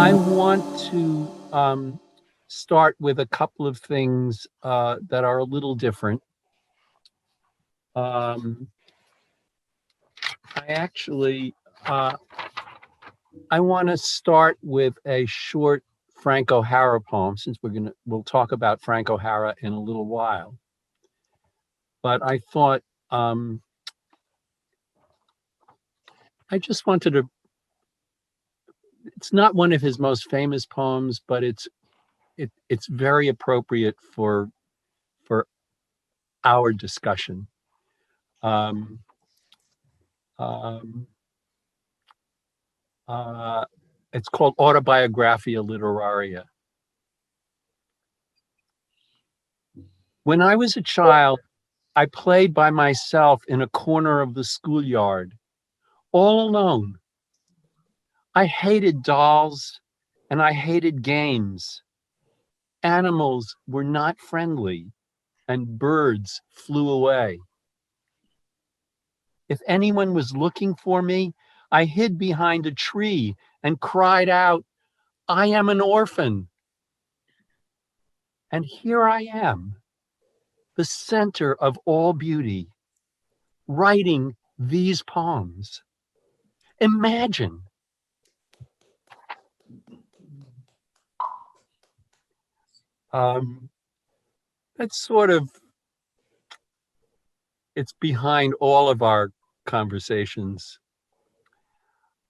I want to start with a couple of things that are a little different. I actually, I want to start with a short Frank OHara poem, since we'll talk about Frank OHara in a little while. But I thought I just wanted to. It's not one of his most famous poems, but it's very appropriate for our discussion. Um, um, it's called Autobiographia Literaria. When I was a child, I played by myself in a corner of the schoolyard, all alone. I hated dolls and I hated games. Animals were not friendly and birds flew away. If anyone was looking for me, I hid behind a tree and cried out, "I am an orphan." And here I am, the center of all beauty, writing these poems. Imagine. That's sort of, it's behind all of our conversations.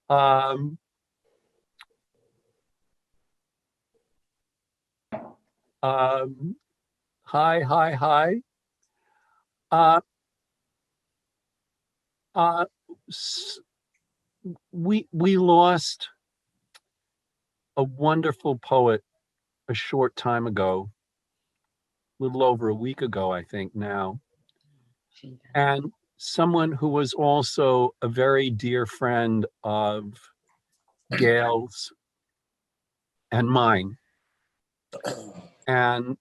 Hi. Uh, uh, we lost a wonderful poet a short time ago, a little over a week ago, I think now, and someone who was also a very dear friend of Gail's and mine, and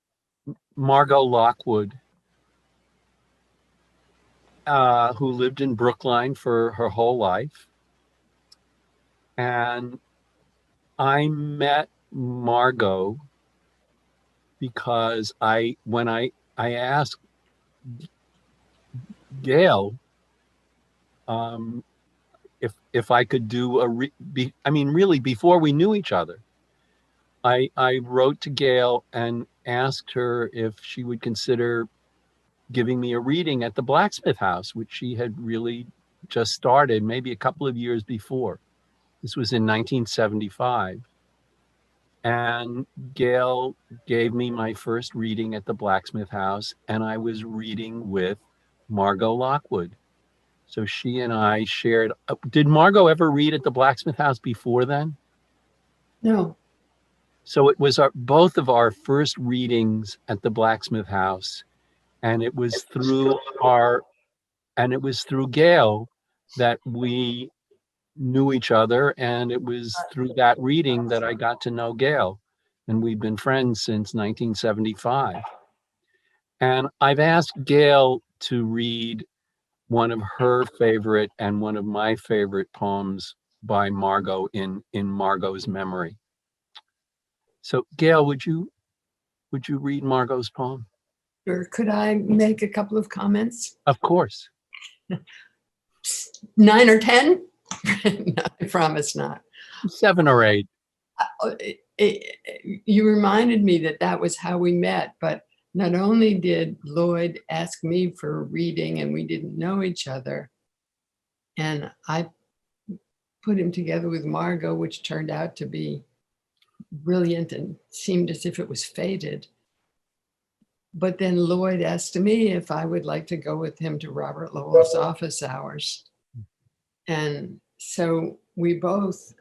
Margot Lockwood, who lived in Brookline for her whole life. And I met Margot because when I asked Gail if I could do really before we knew each other, I wrote to Gail and asked her if she would consider giving me a reading at the Blacksmith House, which she had really just started maybe a couple of years before. This was in 1975. And Gail gave me my first reading at the Blacksmith House, and I was reading with Margot Lockwood. So she and I shared. Did Margot ever read at the Blacksmith House before then? No. So it was both of our first readings at the Blacksmith House, and it was through Gail that we knew each other, and it was through that reading that I got to know Gail, and we've been friends since 1975. And I've asked Gail to read one of her favorite and one of my favorite poems by Margot in Margot's memory. So Gail, would you read Margot's poem? Sure. Could I make a couple of comments? Of course. 9 or 10? No, I promise not. 7 or 8. You reminded me that was how we met, but not only did Lloyd ask me for a reading and we didn't know each other, and I put him together with Margot, which turned out to be brilliant and seemed as if it was fated. But then Lloyd asked me if I would like to go with him to Robert Lowell's office hours. And so we both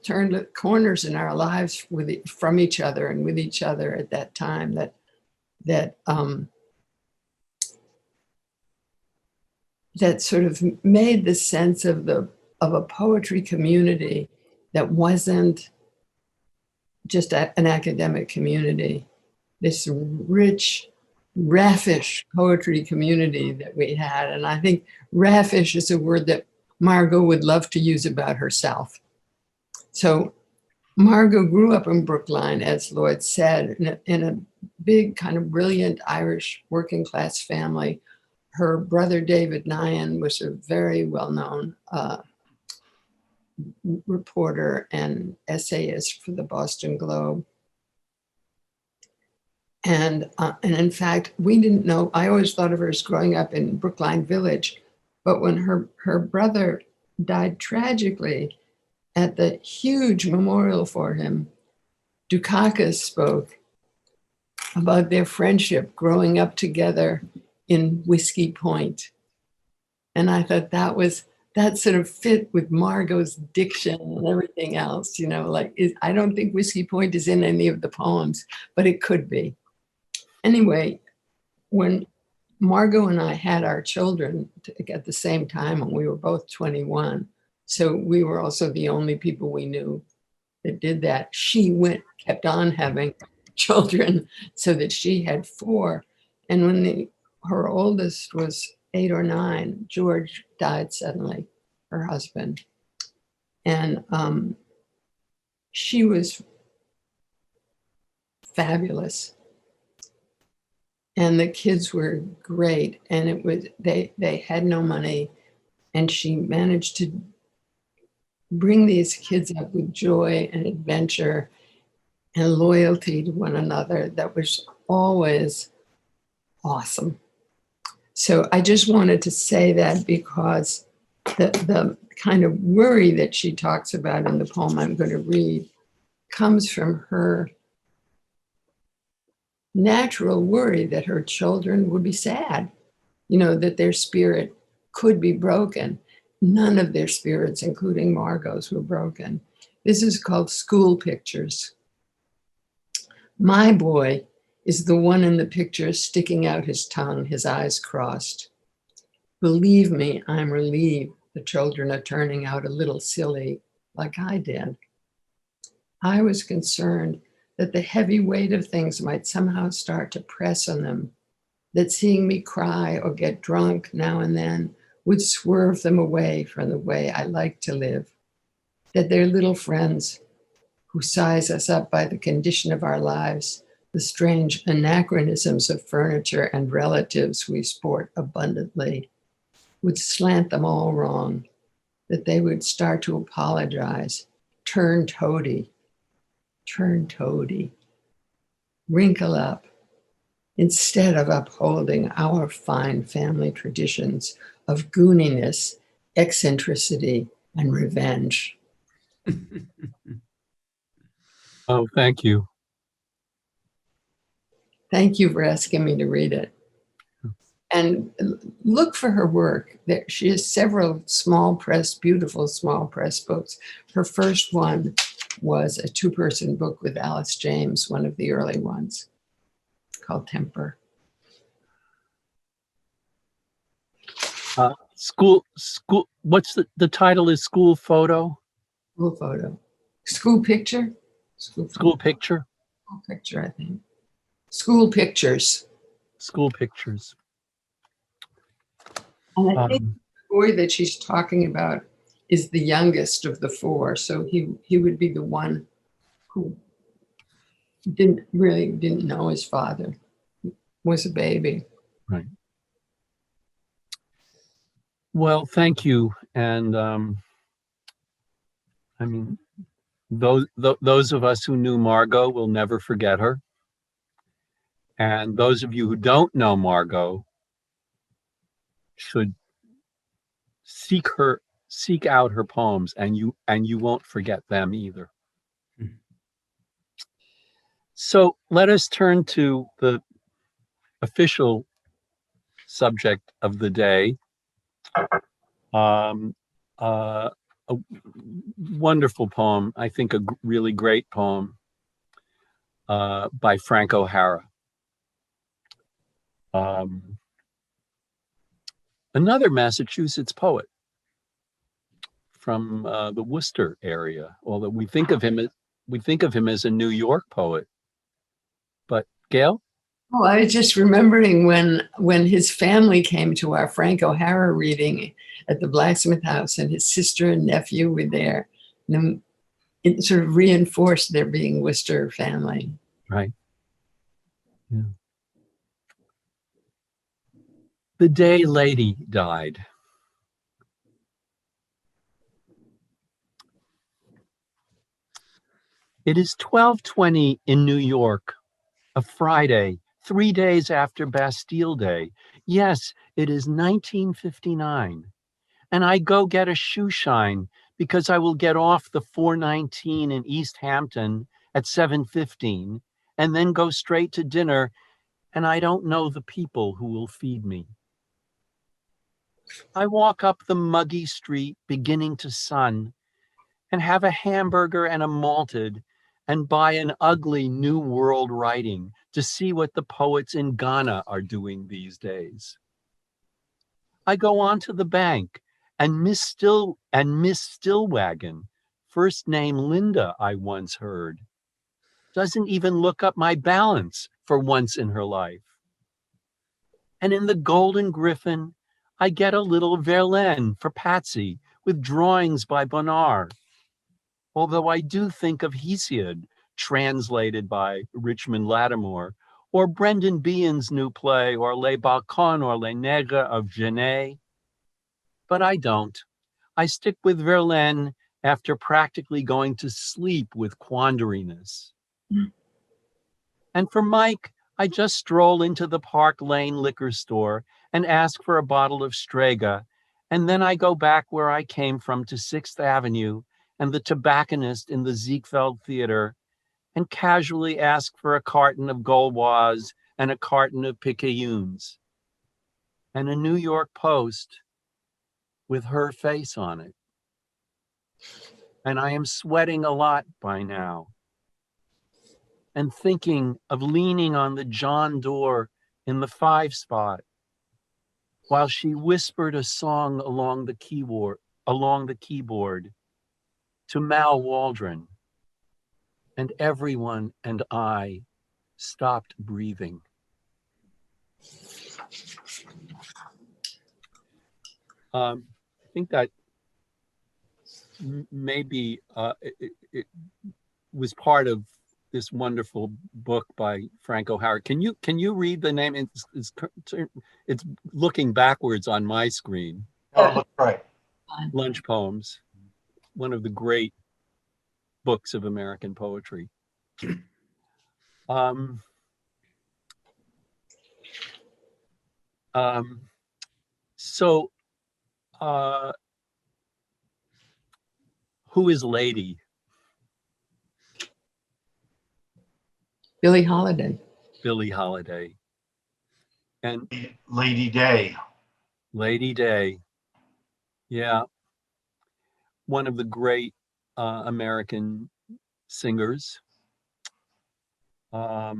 turned corners in our lives from each other and with each other at that time that sort of made the sense of a poetry community that wasn't just an academic community, this rich, raffish poetry community that we had. And I think raffish is a word that Margot would love to use about herself. So Margot grew up in Brookline, as Lloyd said, in a big, kind of brilliant Irish working class family. Her brother, David Nyan, was a very well-known reporter and essayist for the Boston Globe. And in fact, we didn't know, I always thought of her as growing up in Brookline Village, but when her brother died tragically, at the huge memorial for him, Dukakis spoke about their friendship growing up together in Whiskey Point. And I thought that sort of fit with Margot's diction and everything else, like I don't think Whiskey Point is in any of the poems, but it could be. Anyway, when Margot and I had our children at the same time, when we were both 21, so we were also the only people we knew that did that. She kept on having children so that she had 4. And when her oldest was 8 or 9, George died suddenly, her husband. And she was fabulous. And the kids were great. And it was they had no money. And she managed to bring these kids up with joy and adventure and loyalty to one another that was always awesome. So I just wanted to say that because the kind of worry that she talks about in the poem I'm going to read comes from her natural worry that her children would be sad, that their spirit could be broken. None of their spirits, including Margot's, were broken. This is called School Pictures. My boy is the one in the picture sticking out his tongue, his eyes crossed. Believe me, I'm relieved the children are turning out a little silly like I did. I was concerned that the heavy weight of things might somehow start to press on them, that seeing me cry or get drunk now and then would swerve them away from the way I like to live, that they're little friends who size us up by the condition of our lives, the strange anachronisms of furniture and relatives we sport abundantly, would slant them all wrong, that they would start to apologize, turn toady, wrinkle up, instead of upholding our fine family traditions of gooniness, eccentricity, and revenge. Oh, thank you. Thank you for asking me to read it. And look for her work. She has several beautiful small press books. Her first one was a 2-person book with Alice James, one of the early ones, called Temper. School. What's the title is School Photo? School Photo. School Picture? School Picture? School Picture, I think. School Pictures. School Pictures. And I think the boy that she's talking about is the youngest of the 4. So he would be the one who didn't know his father, was a baby. Right. Well, thank you. And I mean, those of us who knew Margot will never forget her. And those of you who don't know Margot should seek out her poems, and you won't forget them either. Mm-hmm. So let us turn to the official subject of the day. A wonderful poem, I think a really great poem by Frank OHara. Another Massachusetts poet from the Worcester area, although we think of him as a New York poet. But Gail? Oh, I was just remembering when his family came to our Frank OHara reading at the Blacksmith House, and his sister and nephew were there. In it sort of reinforced their being Worcester family. Right. Yeah. The day Lady died. It is 12:20 in New York, a Friday, 3 days after Bastille Day. Yes, it is 1959. And I go get a shoe shine because I will get off the 419 in East Hampton at 7:15 and then go straight to dinner, and I don't know the people who will feed me. I walk up the muggy street beginning to sun and have a hamburger and a malted and buy an ugly New World writing to see what the poets in Ghana are doing these days. I go on to the bank and Miss Stillwagon, first name Linda, I once heard, doesn't even look up my balance for once in her life. And in the Golden Griffin, I get a little Verlaine for Patsy with drawings by Bonnard. Although I do think of Hesiod, translated by Richmond Lattimore, or Brendan Behan's new play, or Les Balcons or Les Nègres of Genet. But I don't. I stick with Verlaine after practically going to sleep with Quandariness. And for Mike, I just stroll into the Park Lane liquor store and ask for a bottle of Strega, and then I go back where I came from to 6th Avenue and the tobacconist in the Ziegfeld Theater and casually ask for a carton of Gauloise and a carton of Picayunes and a New York Post with her face on it. And I am sweating a lot by now and thinking of leaning on the John door in the 5 spot while she whispered a song along the keyboard to Mal Waldron, and everyone and I stopped breathing. I think that maybe it was part of this wonderful book by Frank O'Hara. Can you read the name? It's looking backwards on my screen. Oh, look right. Lunch Poems, one of the great books of American poetry. So who is Lady? Billie Holiday. Billie Holiday. And Lady Day. Lady Day. Yeah. One of the great American singers. I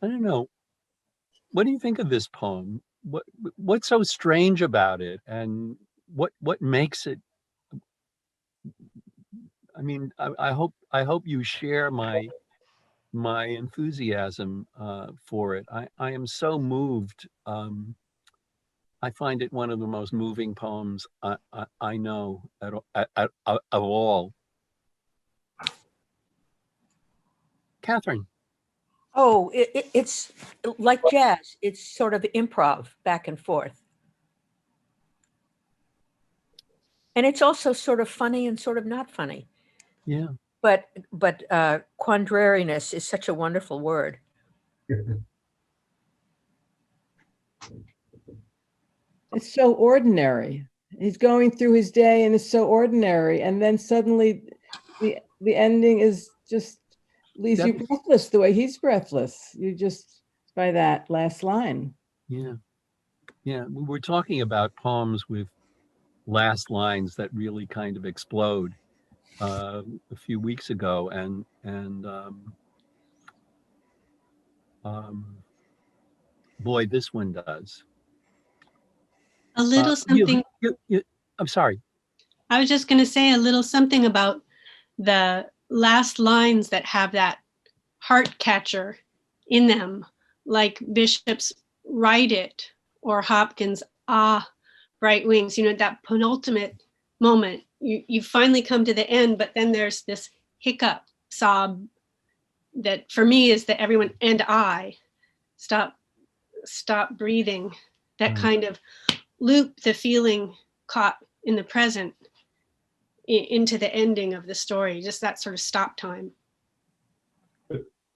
don't know. What do you think of this poem? What's so strange about it, and what makes it? I mean, I hope you share my enthusiasm for it. I am so moved. I find it one of the most moving poems I know of all. Catherine. Oh, it's like jazz. It's sort of improv back and forth. And it's also sort of funny and sort of not funny. Yeah. But quandrariness is such a wonderful word. It's so ordinary. He's going through his day and it's so ordinary. And then suddenly the ending is just leaves you breathless the way he's breathless. You just, by that last line. Yeah. Yeah. We were talking about poems with last lines that really kind of explode a few weeks ago. And boy, this one does. A little something. I'm sorry. I was just going to say a little something about the last lines that have that heart catcher in them. like Bishop's "Write It" or Hopkins' "Ah, bright wings," that penultimate moment. You finally come to the end, but then there's this hiccup sob that for me is that everyone and I stop breathing. That kind of loop the feeling caught in the present into the ending of the story, just that sort of stop time.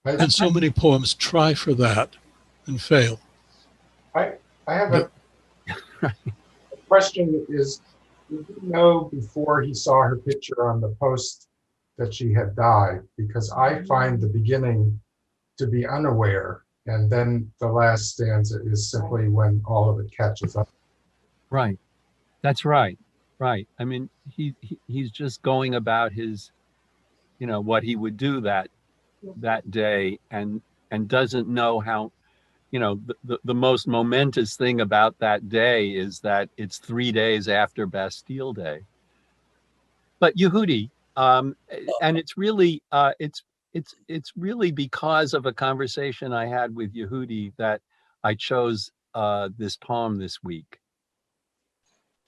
And so many poems try for that and fail. I have a question that is, did you know before he saw her picture on the post that she had died? Because I find the beginning to be unaware, and then the last stanza is simply when all of it catches up. Right. That's right. Right. I mean, he's just going about his, what he would do that day, and doesn't know how, the most momentous thing about that day is that it's 3 days after Bastille Day. But Yehudi, and it's really it's really because of a conversation I had with Yehudi that I chose this poem this week.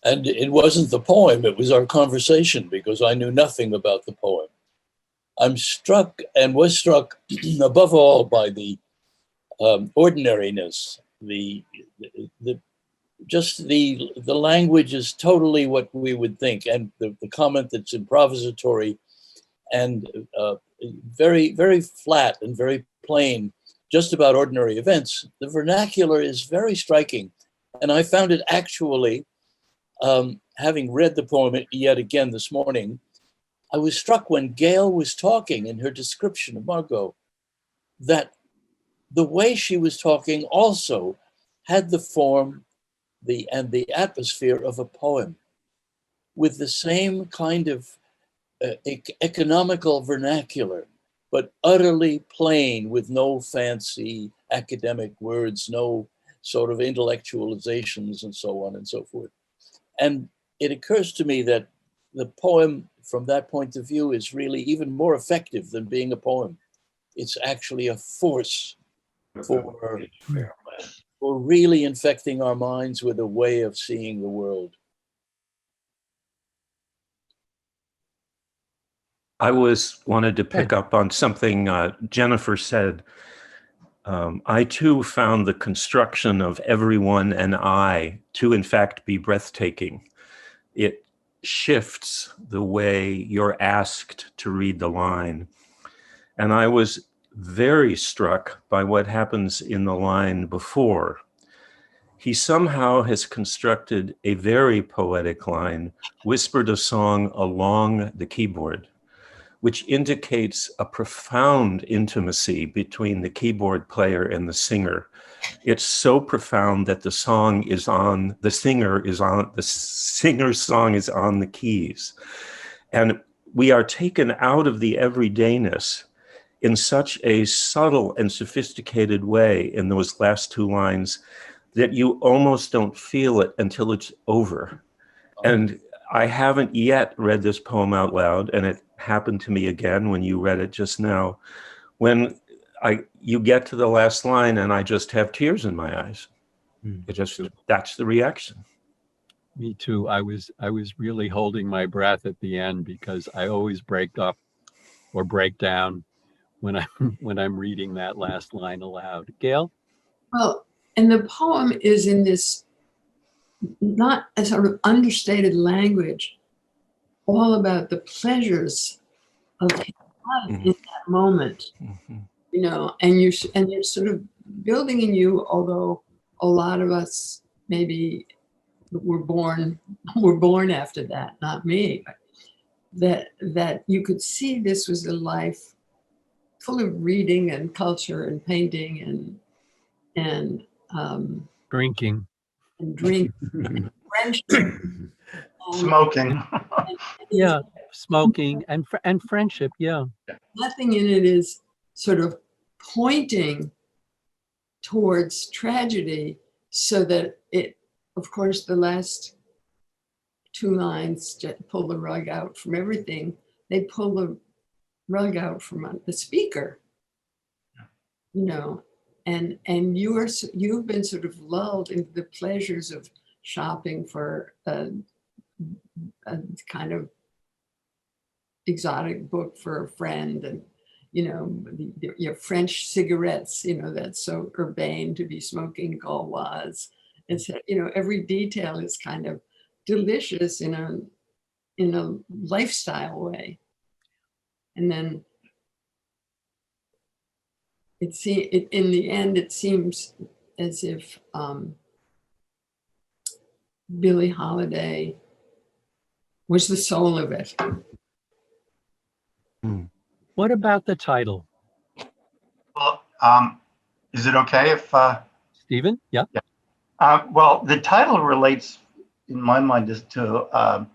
And it wasn't the poem, it was our conversation, because I knew nothing about the poem. I'm struck and was struck above all by the ordinariness, the language is totally what we would think, and the comment that's improvisatory and very, very flat and very plain, just about ordinary events. The vernacular is very striking, and I found it actually, having read the poem yet again this morning, I was struck when Gail was talking in her description of Margot, that the way she was talking also had the form and the atmosphere of a poem, with the same kind of economical vernacular, but utterly plain, with no fancy academic words, no sort of intellectualizations and so on and so forth. And it occurs to me that the poem from that point of view is really even more effective than being a poem. It's actually a force for really infecting our minds with a way of seeing the world. I wanted to pick up on something Jennifer said. I too found the construction of everyone and I to in fact be breathtaking. It shifts the way you're asked to read the line. And I was very struck by what happens in the line before. He somehow has constructed a very poetic line, whispered a song along the keyboard, which indicates a profound intimacy between the keyboard player and the singer. It's so profound that the singer's song is on the keys. And we are taken out of the everydayness in such a subtle and sophisticated way in those last two lines that you almost don't feel it until it's over. And I haven't yet read this poem out loud, and it happened to me again when you read it just now, when you get to the last line and I just have tears in my eyes. That's the reaction. Me too. I was really holding my breath at the end, because I always break up or break down when I'm reading that last line aloud. Gail? Well, and the poem is in this not a sort of understated language, all about the pleasures of his life in that moment, and you're sort of building in you, although a lot of us maybe were born after that, not me, that you could see this was a life full of reading and culture and painting and Drinking. and drink and friendship. Smoking. Yeah, smoking and friendship, yeah. Nothing in it is sort of pointing towards tragedy, so that it, of course, the last two lines pull the rug out from everything. They pull the rug out from the speaker, and you've been sort of lulled into the pleasures of shopping for a kind of exotic book for a friend, and your French cigarettes, that's so urbane to be smoking Gauloise. It's every detail is kind of delicious in a lifestyle way. And then in the end, it seems as if Billie Holiday was the soul of it. What about the title? Well, is it okay if? Stephen? Yeah. Well, the title relates, in my mind, to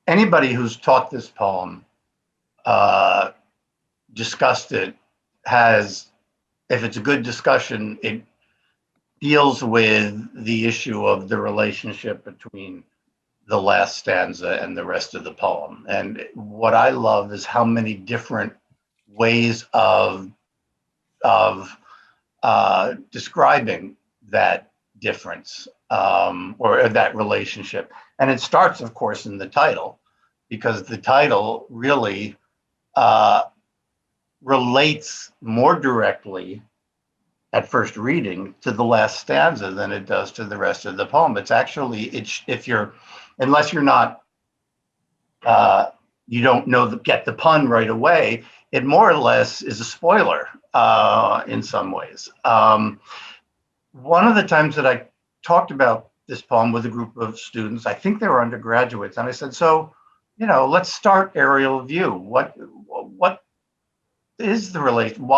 anybody who's taught this poem, discussed it, if it's a good discussion, it deals with the issue of the relationship between the last stanza and the rest of the poem. And what I love is how many different ways of describing that difference or that relationship. And it starts, of course, in the title, because the title really relates more directly at first reading to the last stanza than it does to the rest of the poem. It's actually, unless you're not, you don't get the pun right away, it more or less is a spoiler in some ways. One of the times that I talked about this poem with a group of students, I think they were undergraduates, and I said, so, let's start aerial view. What is the relation?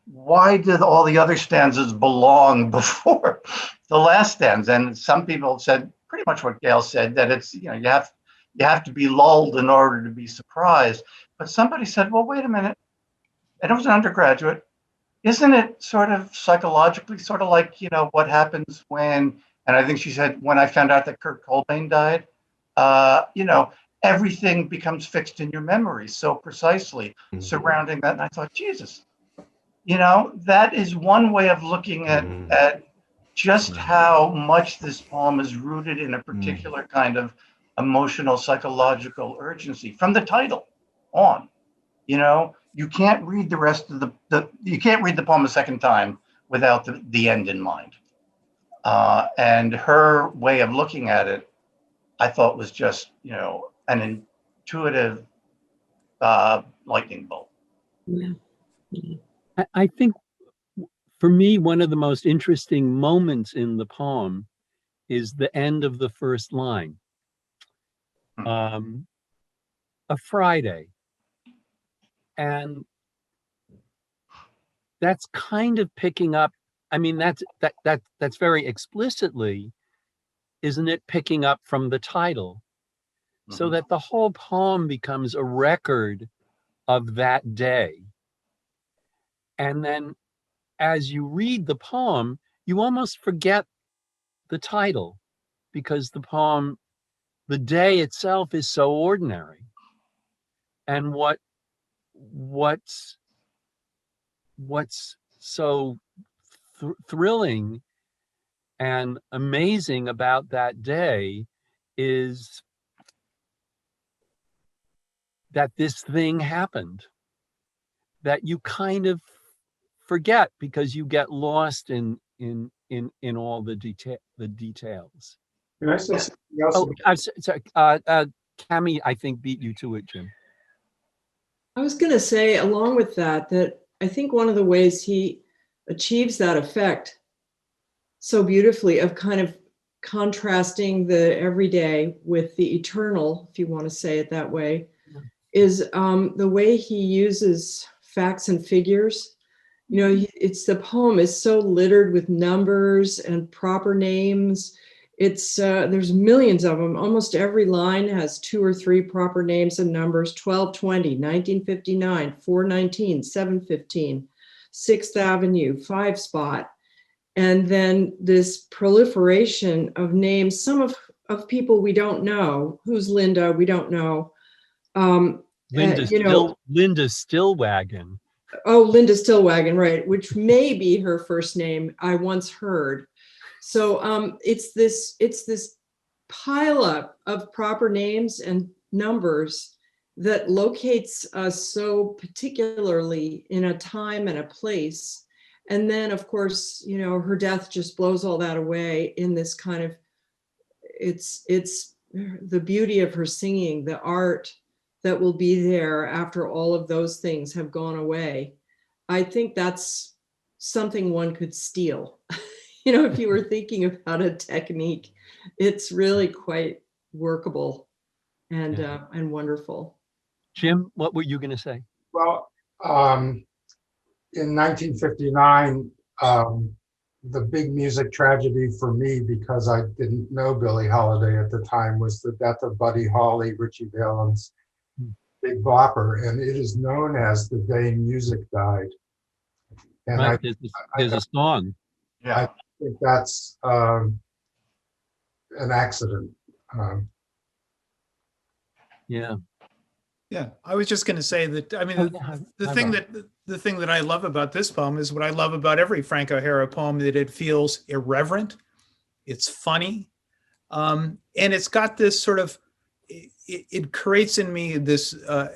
Why did all the other stanzas belong before the last stanza? And some people said pretty much what Gail said, that it's, you have to be lulled in order to be surprised. But somebody said, well, wait a minute. And it was an undergraduate. Isn't it sort of psychologically sort of like, what happens when, and I think she said, when I found out that Kurt Cobain died, everything becomes fixed in your memory so precisely surrounding that. And I thought, Jesus, that is one way of looking at just how much this poem is rooted in a particular kind of emotional, psychological urgency from the title on. You can't read the rest of you can't read the poem a second time without the end in mind. And her way of looking at it, I thought was just, an intuitive lightning bolt. Yeah. I think for me, one of the most interesting moments in the poem is the end of the first line. A Friday. And that's kind of picking up, I mean, that's very explicitly, isn't it, picking up from the title? So that the whole poem becomes a record of that day. And then as you read the poem, you almost forget the title, because the day itself is so ordinary. And what's so thrilling and amazing about that day is that this thing happened that you kind of forget because you get lost in all the details. Can I say something else? Oh, I'm sorry. Cami, I think, beat you to it, Jim. I was going to say, along with that I think one of the ways he achieves that effect so beautifully of kind of contrasting the everyday with the eternal, if you want to say it that way, is the way he uses facts and figures. The poem is so littered with numbers and proper names. It's there's millions of them. Almost every line has 2 or 3 proper names and numbers: 1220, 1959, 419, 715, 6th Avenue, 5 Spot. And then this proliferation of names, some of people we don't know. Who's Linda? We don't know. Linda Stillwagon. Oh, Linda Stillwagon, right, which may be her first name. I once heard. So it's this pile up of proper names and numbers that locates us so particularly in a time and a place. And then, of course, you know, her death just blows all that away in this kind of, it's the beauty of her singing, the art that will be there after all of those things have gone away. I think that's something one could steal. You know, if you were thinking about a technique, it's really quite workable and wonderful. Jim, what were you going to say? Well, in 1959, the big music tragedy for me, because I didn't know Billie Holiday at the time, was the death of Buddy Holly, Richie Valens' Big Bopper, and it is known as the day music died. And Right, there's a song. Yeah. I think that's an accident. Yeah. Yeah, I was just going to say that. I mean, Oh, yeah. the thing that I love about this poem is what I love about every Frank O'Hara poem, that it feels irreverent, it's funny, and it's got this sort of. It creates in me this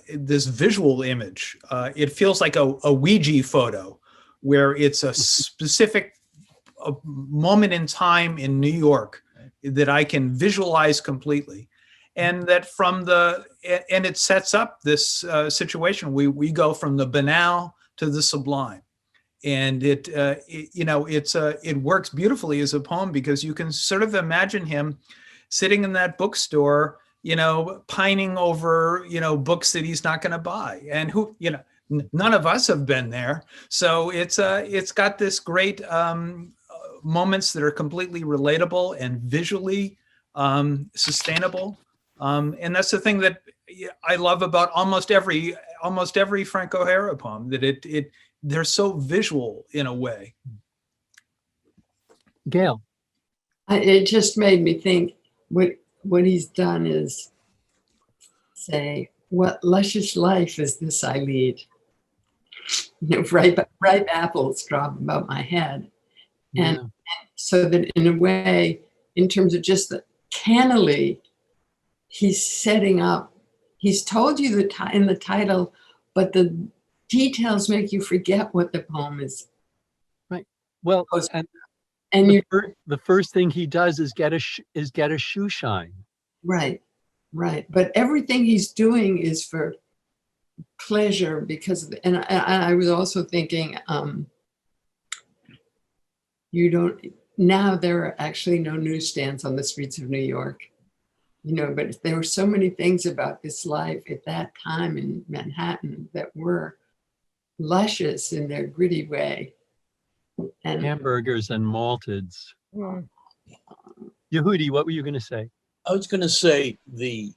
this visual image. It feels like a Ouija photo, where it's a specific moment in time in New York that I can visualize completely. And that and it sets up this situation. We go from the banal to the sublime, and it works beautifully as a poem, because you can sort of imagine him sitting in that bookstore, you know, pining over, you know, books that he's not going to buy, and who, you know, none of us have been there. So it's got this great moments that are completely relatable and visually sustainable. And that's the thing that I love about almost every Frank O'Hara poem, that they're so visual in a way. Gail. It just made me think what he's done is say, what luscious life is this I lead? You know, ripe apples drop above my head. And so that in a way, in terms of just the cannily, he's setting up, he's told you in the title, but the details make you forget what the poem is. Right. Well, and the first thing he does is get a shoe shine. Right. But everything he's doing is for pleasure, because and I was also thinking, now there are actually no newsstands on the streets of New York. You know, but there were so many things about this life at that time in Manhattan that were luscious in their gritty way. And hamburgers and malteds. Yeah. Yehudi, what were you going to say? I was going to say the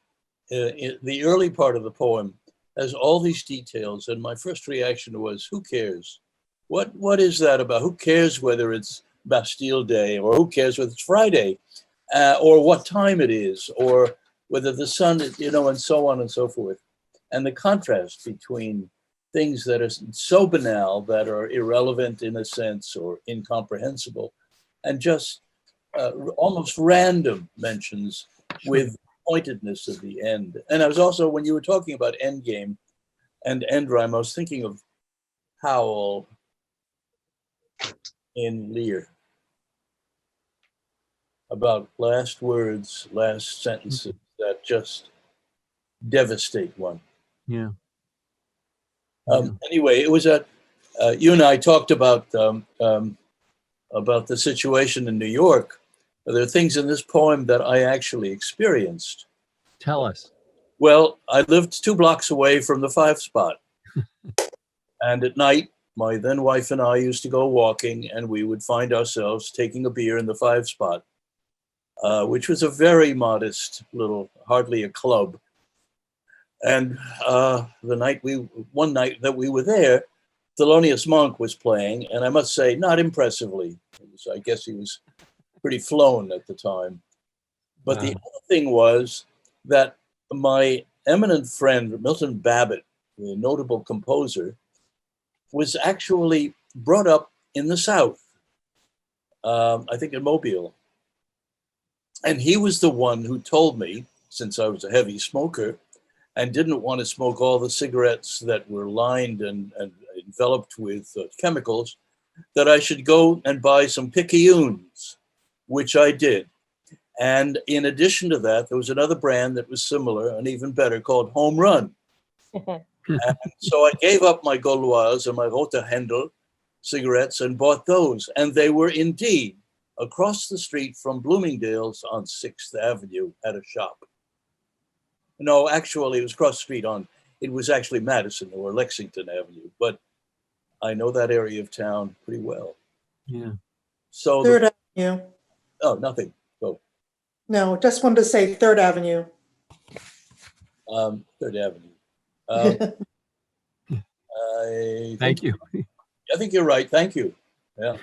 early part of the poem has all these details, and my first reaction was, who cares? What is that about? Who cares whether it's Bastille Day, or who cares whether it's Friday? Or what time it is, or whether the sun is, you know, and so on and so forth. And the contrast between things that are so banal, that are irrelevant in a sense, or incomprehensible, and just almost random mentions with pointedness at the end. And I was also, when you were talking about Endgame and End Rhyme, I was thinking of Howl in Lear, about last words, last sentences that just devastate one. Yeah. Anyway, it was you and I talked about the situation in New York. There are things in this poem that I actually experienced. Tell us. Well, I lived 2 blocks away from the 5 Spot. And at night, my then wife and I used to go walking, and we would find ourselves taking a beer in the 5 Spot. Which was a very modest little, hardly a club. And one night that we were there, Thelonious Monk was playing, and I must say, not impressively. I guess he was pretty flown at the time. But the other thing was that my eminent friend, Milton Babbitt, the notable composer, was actually brought up in the South, I think in Mobile. And he was the one who told me, since I was a heavy smoker and didn't want to smoke all the cigarettes that were lined and enveloped with chemicals, that I should go and buy some picayunes, which I did. And in addition to that, there was another brand that was similar and even better called Home Run. And so I gave up my Gauloise and my Rote Händel cigarettes and bought those. And they were indeed across the street from Bloomingdale's on 6th Avenue at a shop. No, actually, it was across the street it was actually Madison or Lexington Avenue, but I know that area of town pretty well. Yeah. So Third Avenue. Oh, nothing. Go. No, just wanted to say Third Avenue. Third Avenue. Thank you. I think you're right. Thank you. Yeah.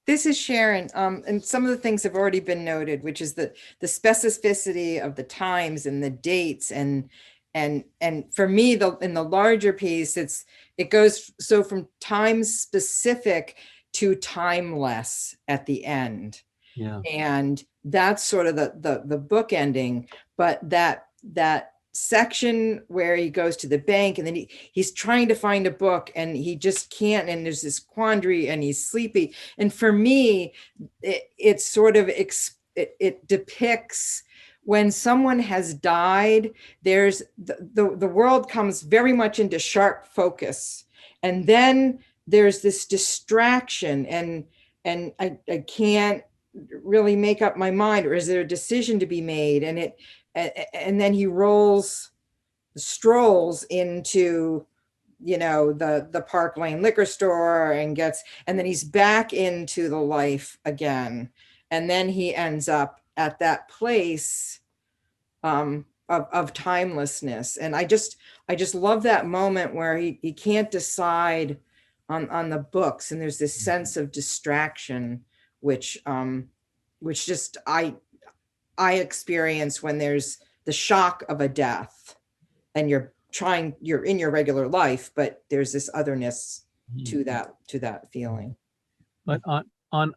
This is Sharon, and some of the things have already been noted, which is the specificity of the times and the dates, and for me, in the larger piece, it goes so from time specific to timeless at the end. Yeah. And that's sort of the book ending, but that section where he goes to the bank and then he's trying to find a book and he just can't, and there's this quandary and he's sleepy. And for me, it sort of it depicts when someone has died, there's the world comes very much into sharp focus, and then there's this distraction, and I can't really make up my mind, or is there a decision to be made? And then he strolls into, the Park Lane liquor store and then he's back into the life again. And then he ends up at that place of timelessness. And I just love that moment where he can't decide on the books. And there's this sense of distraction, which just I experience when there's the shock of a death and you're in your regular life, but there's this otherness to that feeling. But on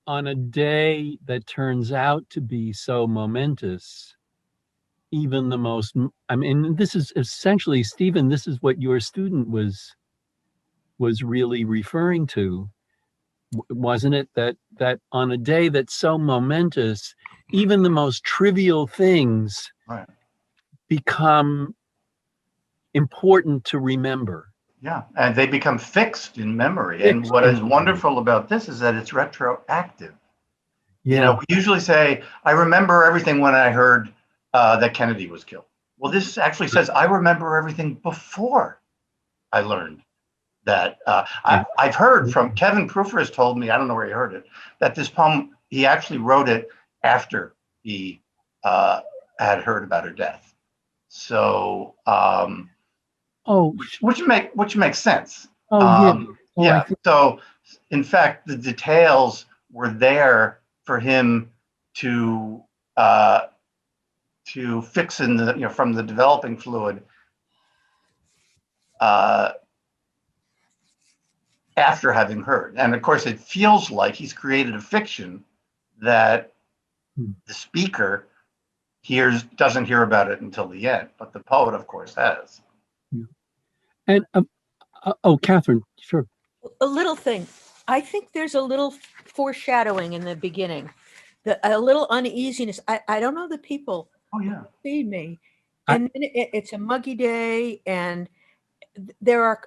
a day that turns out to be so momentous, even the most, this is essentially, Stephen, this is what your student was really referring to, wasn't it? That on a day that's so momentous, even the most trivial things become important to remember. Yeah, and they become fixed in memory. And what is wonderful about this is that it's retroactive. Yeah. We usually say, I remember everything when I heard that Kennedy was killed. Well, this actually says, I remember everything before I learned that. I've heard from Kevin Proofer has told me, I don't know where he heard it, that this poem, he actually wrote it after he had heard about her death. So, which makes sense. So, in fact, the details were there for him to fix in the from the developing fluid after having heard. And of course, it feels like he's created a fiction that the speaker doesn't hear about it until the end, but the poet, of course, has. And Catherine, sure. A little thing. I think there's a little foreshadowing in the beginning, a little uneasiness. I don't know the people. Oh yeah. Feed me. And then it's a muggy day, and there are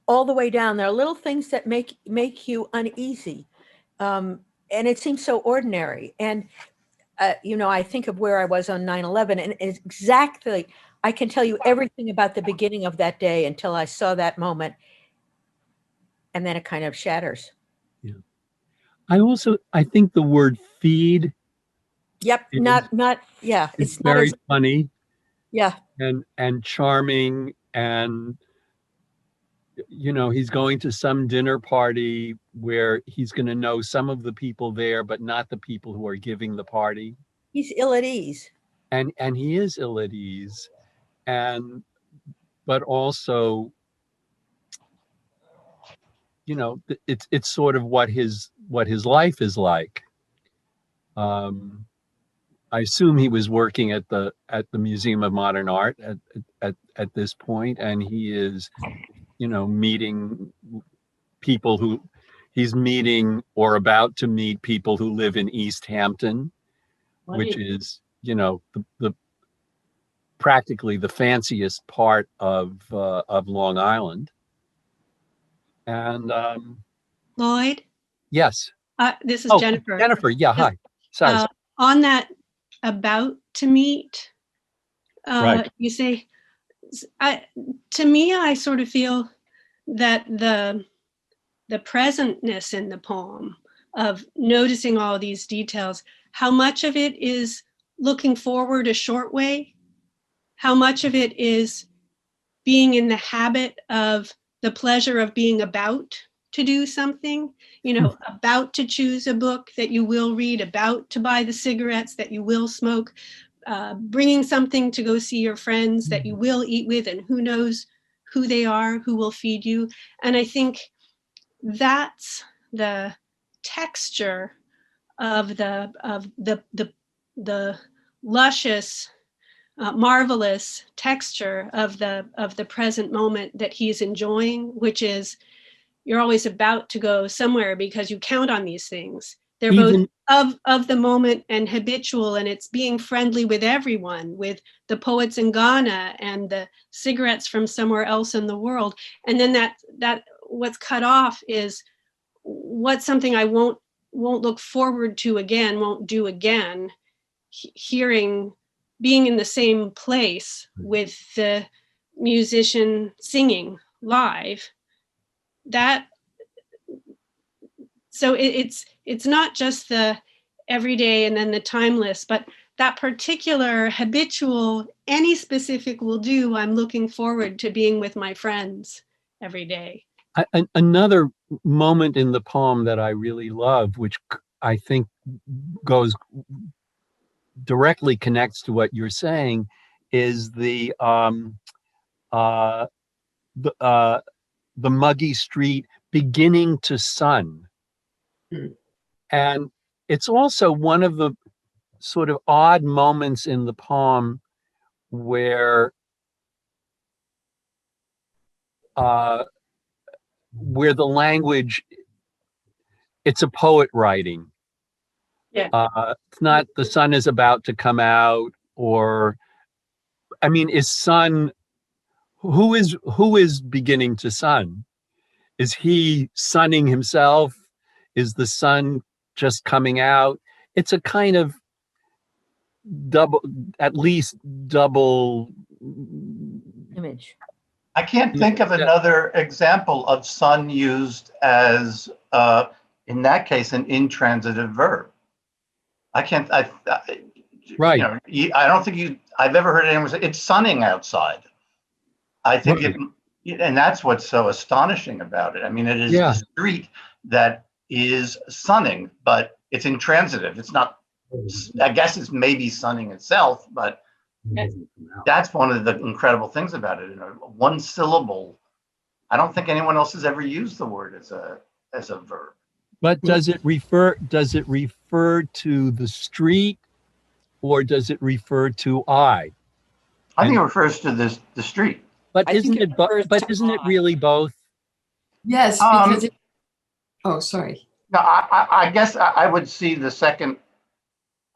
all the way down. There are little things that make you uneasy, and it seems so ordinary. And I think of where I was on 9/11, and it's exactly. I can tell you everything about the beginning of that day until I saw that moment, and then it kind of shatters. Yeah. I think the word feed. Yep. It's very funny. Yeah. And charming, and he's going to some dinner party where he's going to know some of the people there, but not the people who are giving the party. He's ill at ease. And he is ill at ease. But also it's sort of what his life is like. I assume he was working at the Museum of Modern Art at this point, and he is, meeting people who he's meeting or about to meet people who live in East Hampton, which is, the practically the fanciest part of Long Island. And Lloyd, yes. this is Oh, Jennifer. Jennifer, yeah, hi. Sorry. On that about to meet, Right. you say, to me, I sort of feel that the presentness in the poem of noticing all these details, how much of it is looking forward a short way, how much of it is being in the habit of the pleasure of being about to do something, about to choose a book that you will read, about to buy the cigarettes that you will smoke, bringing something to go see your friends that you will eat with, and who knows who they are, who will feed you. And I think that's the texture of the luscious, marvelous texture of the present moment that he's enjoying, which is you're always about to go somewhere because you count on these things. They're both of the moment and habitual, and it's being friendly with everyone, with the poets in Ghana and the cigarettes from somewhere else in the world. And then that what's cut off is what's something I won't look forward to again, won't do again, being in the same place with the musician singing live. So it's not just the everyday and then the timeless, but that particular habitual, any specific will do. I'm looking forward to being with my friends every day. Another moment in the poem that I really love, which I think goes directly connects to what you're saying, is the muggy street beginning to sun. And it's also one of the sort of odd moments in the poem where the language, it's a poet writing. Yeah. It's not the sun is about to come out, or, I mean, is sun, who is beginning to sun? Is he sunning himself? Is the sun just coming out? It's a kind of at least double image. I can't think of another example of sun used as, in that case, an intransitive verb. I can't. Right. I don't think I've ever heard anyone say it's sunning outside. I think and that's what's so astonishing about it. I mean, it is the street that is sunning, but it's intransitive. It's not. I guess it's maybe sunning itself, but that's one of the incredible things about it. One syllable. I don't think anyone else has ever used the word as a verb. But does it refer to the street, or does it refer to I? I think it refers to the street. But isn't it really both? Yes, because oh, sorry. No, I guess I would see the second.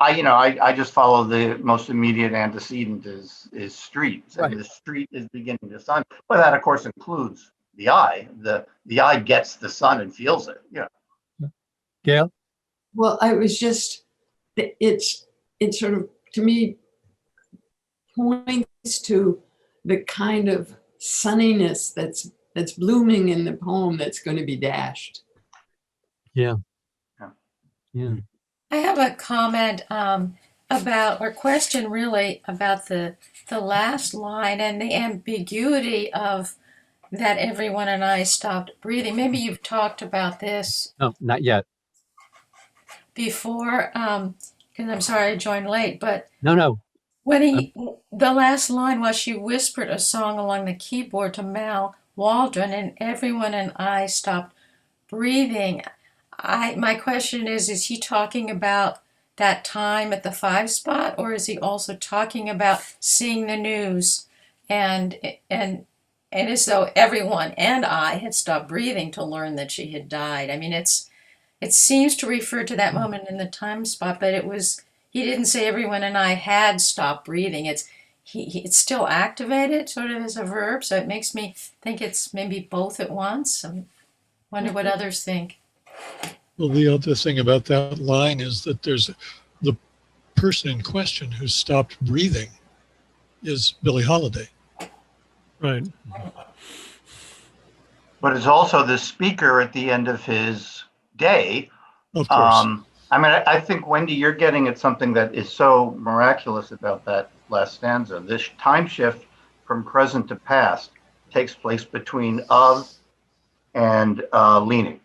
I just follow the most immediate antecedent is streets, and the street is beginning to sun. But that, of course, includes the eye. The eye gets the sun and feels it. Yeah. Gail? Well, I was just, it sort of, to me, points to the kind of sunniness that's blooming in the poem that's going to be dashed. Yeah. I have a comment about, or question really, about the last line and the ambiguity of that everyone and I stopped breathing. Maybe you've talked about this. No, not yet. Before, because I'm sorry I joined late, but no. When the last line was, she whispered a song along the keyboard to Mal Waldron, and everyone and I stopped breathing, my question is he talking about that time at the 5 spot, or is he also talking about seeing the news and as though everyone and I had stopped breathing to learn that she had died? I mean, it seems to refer to that moment in the time spot, but he didn't say everyone and I had stopped breathing. It's still activated sort of as a verb, so it makes me think it's maybe both at once. I wonder what others think. Well, the other thing about that line is that there's the person in question who stopped breathing is Billie Holiday. Right. But it's also the speaker at the end of his day. Of course. I mean, I think, Wendy, you're getting at something that is so miraculous about that last stanza. This time shift from present to past takes place between of and leaning.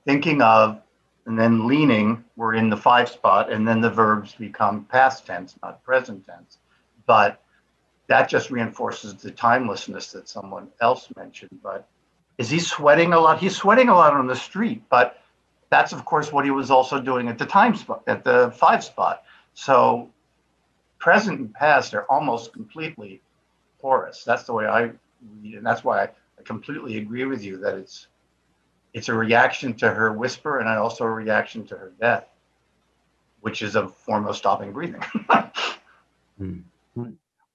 Thinking of and then leaning, we're in the 5 spot, and then the verbs become past tense, not present tense. But that just reinforces the timelessness that someone else mentioned. But is he sweating a lot? He's sweating a lot on the street, but that's of course what he was also doing at the time spot, at the 5 spot. So present and past are almost completely porous. That's the way I read it, and that's why I completely agree with you that it's a reaction to her whisper, and also a reaction to her death, which is a form of stopping breathing.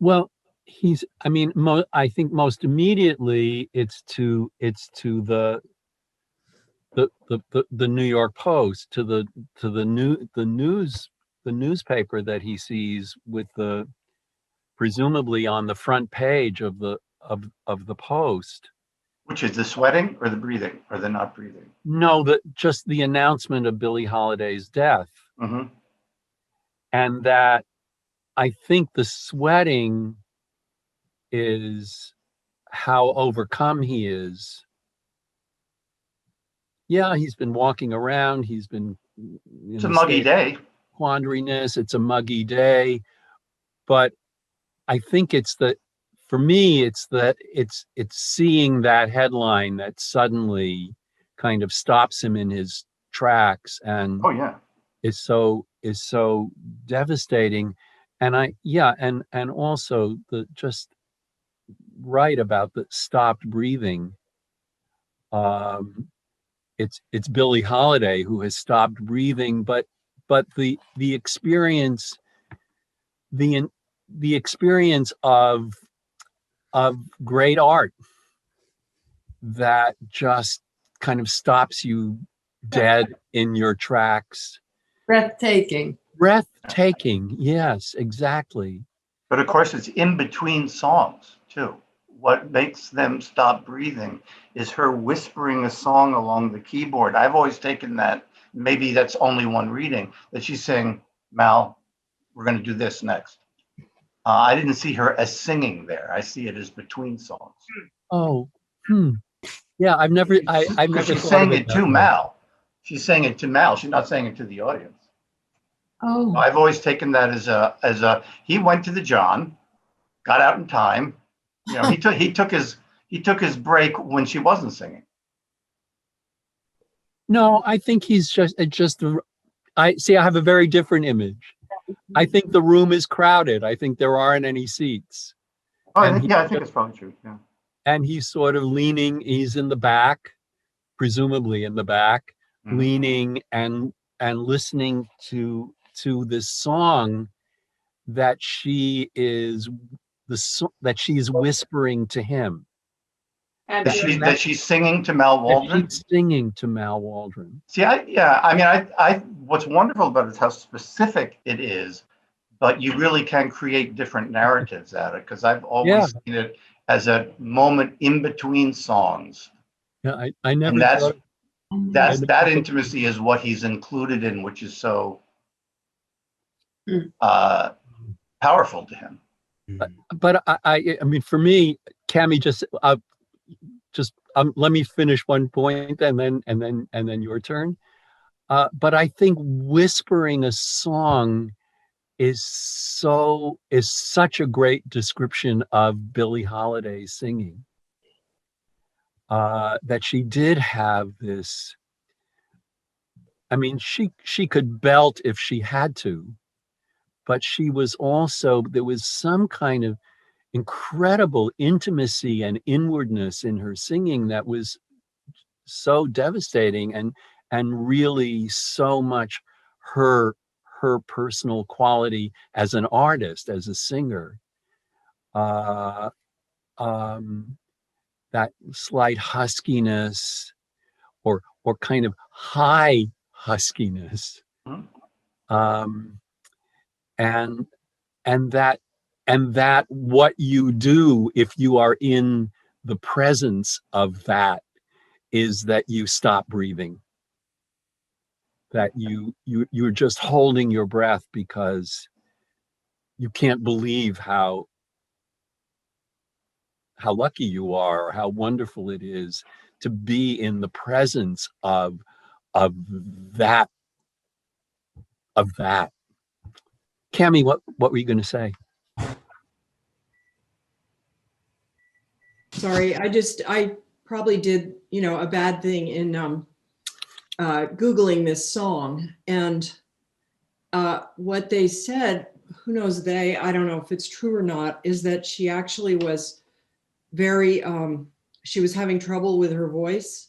Well, I think most immediately it's to the New York Post, to the newspaper that he sees with the presumably on the front page of the Post. Which is the sweating or the breathing or the not breathing? No, just the announcement of Billie Holiday's death. Mm-hmm. And that I think the sweating is how overcome he is. Yeah, he's been walking around. He's been. It's a muggy day. Quandariness. It's a muggy day. But I think for me, it's seeing that headline that suddenly kind of stops him in his tracks and is so devastating. And and also the just right about the stopped breathing. It's Billie Holiday who has stopped breathing, but the experience the experience of great art that just kind of stops you dead in your tracks. Breathtaking. Breathtaking. Yes, exactly. But of course, it's in between songs too. What makes them stop breathing is her whispering a song along the keyboard. I've always taken that, maybe that's only one reading, that she's saying, Mal, we're going to do this next. I didn't see her as singing there. I see it as between songs. Oh, yeah. I've never. She's saying it to Mal. She's saying it to Mal. She's not saying it to the audience. Oh. I've always taken that as a. He went to the John, got out in time. You know, he took his break when she wasn't singing. No, I think he's just. I have a very different image. I think the room is crowded. I think there aren't any seats. Oh, I think it's probably true. Yeah. And he's sort of leaning. He's in the back, presumably in the back, leaning and listening to this song that she is whispering to him. And that she's singing to Mal Waldron. She's singing to Mal Waldron. See, I what's wonderful about it is how specific it is, but you really can create different narratives at it, because I've always seen it as a moment in between songs. Yeah, I never. And that intimacy is what he's included in, which is so powerful to him. But I mean, for me, Cammie, just let me finish one point, and then your turn. But I think whispering a song is such a great description of Billie Holiday's singing. that she did have this. I mean, she could belt if she had to, but she was also, there was some kind of incredible intimacy and inwardness in her singing that was so devastating, and really so much her personal quality as an artist, as a singer. That slight huskiness, or kind of high huskiness, and that what you do if you are in the presence of that is that you stop breathing, that you're just holding your breath because you can't believe how lucky you are, or how wonderful it is to be in the presence of that. Cammie, what were you going to say? Sorry, I probably did, a bad thing in Googling this song. And what they said, who knows I don't know if it's true or not, is that she actually was very, she was having trouble with her voice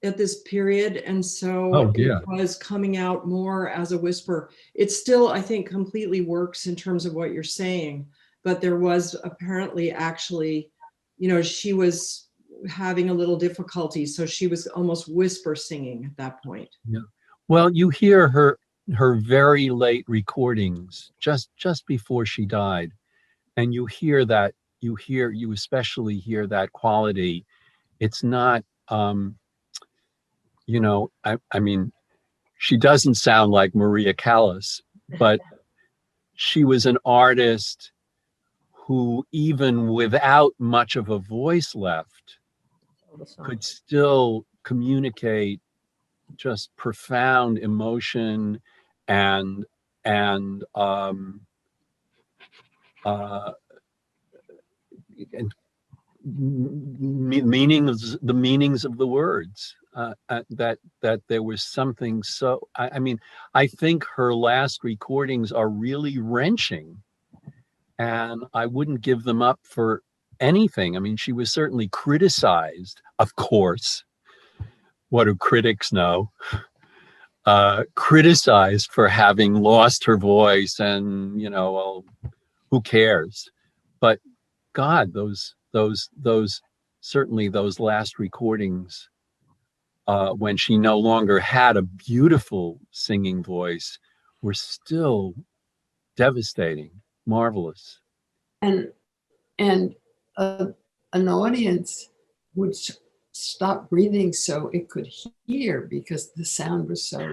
at this period. And so it was coming out more as a whisper. It still, I think, completely works in terms of what you're saying. But there was apparently actually, she was having a little difficulty. So she was almost whisper singing at that point. Yeah. Well, you hear her very late recordings just before she died. And you hear that, you especially hear that quality. It's not, I mean, she doesn't sound like Maria Callas, but she was an artist who, even without much of a voice left, could still communicate just profound emotion and meanings, the meanings of the words, that there was something so, I mean, I think her last recordings are really wrenching, and I wouldn't give them up for anything. I mean, she was certainly criticized, of course. What do critics know? Criticized for having lost her voice, and well, who cares? But God, those certainly those last recordings, when she no longer had a beautiful singing voice, were still devastating, marvelous. And an audience would stop breathing so it could hear, because the sound was so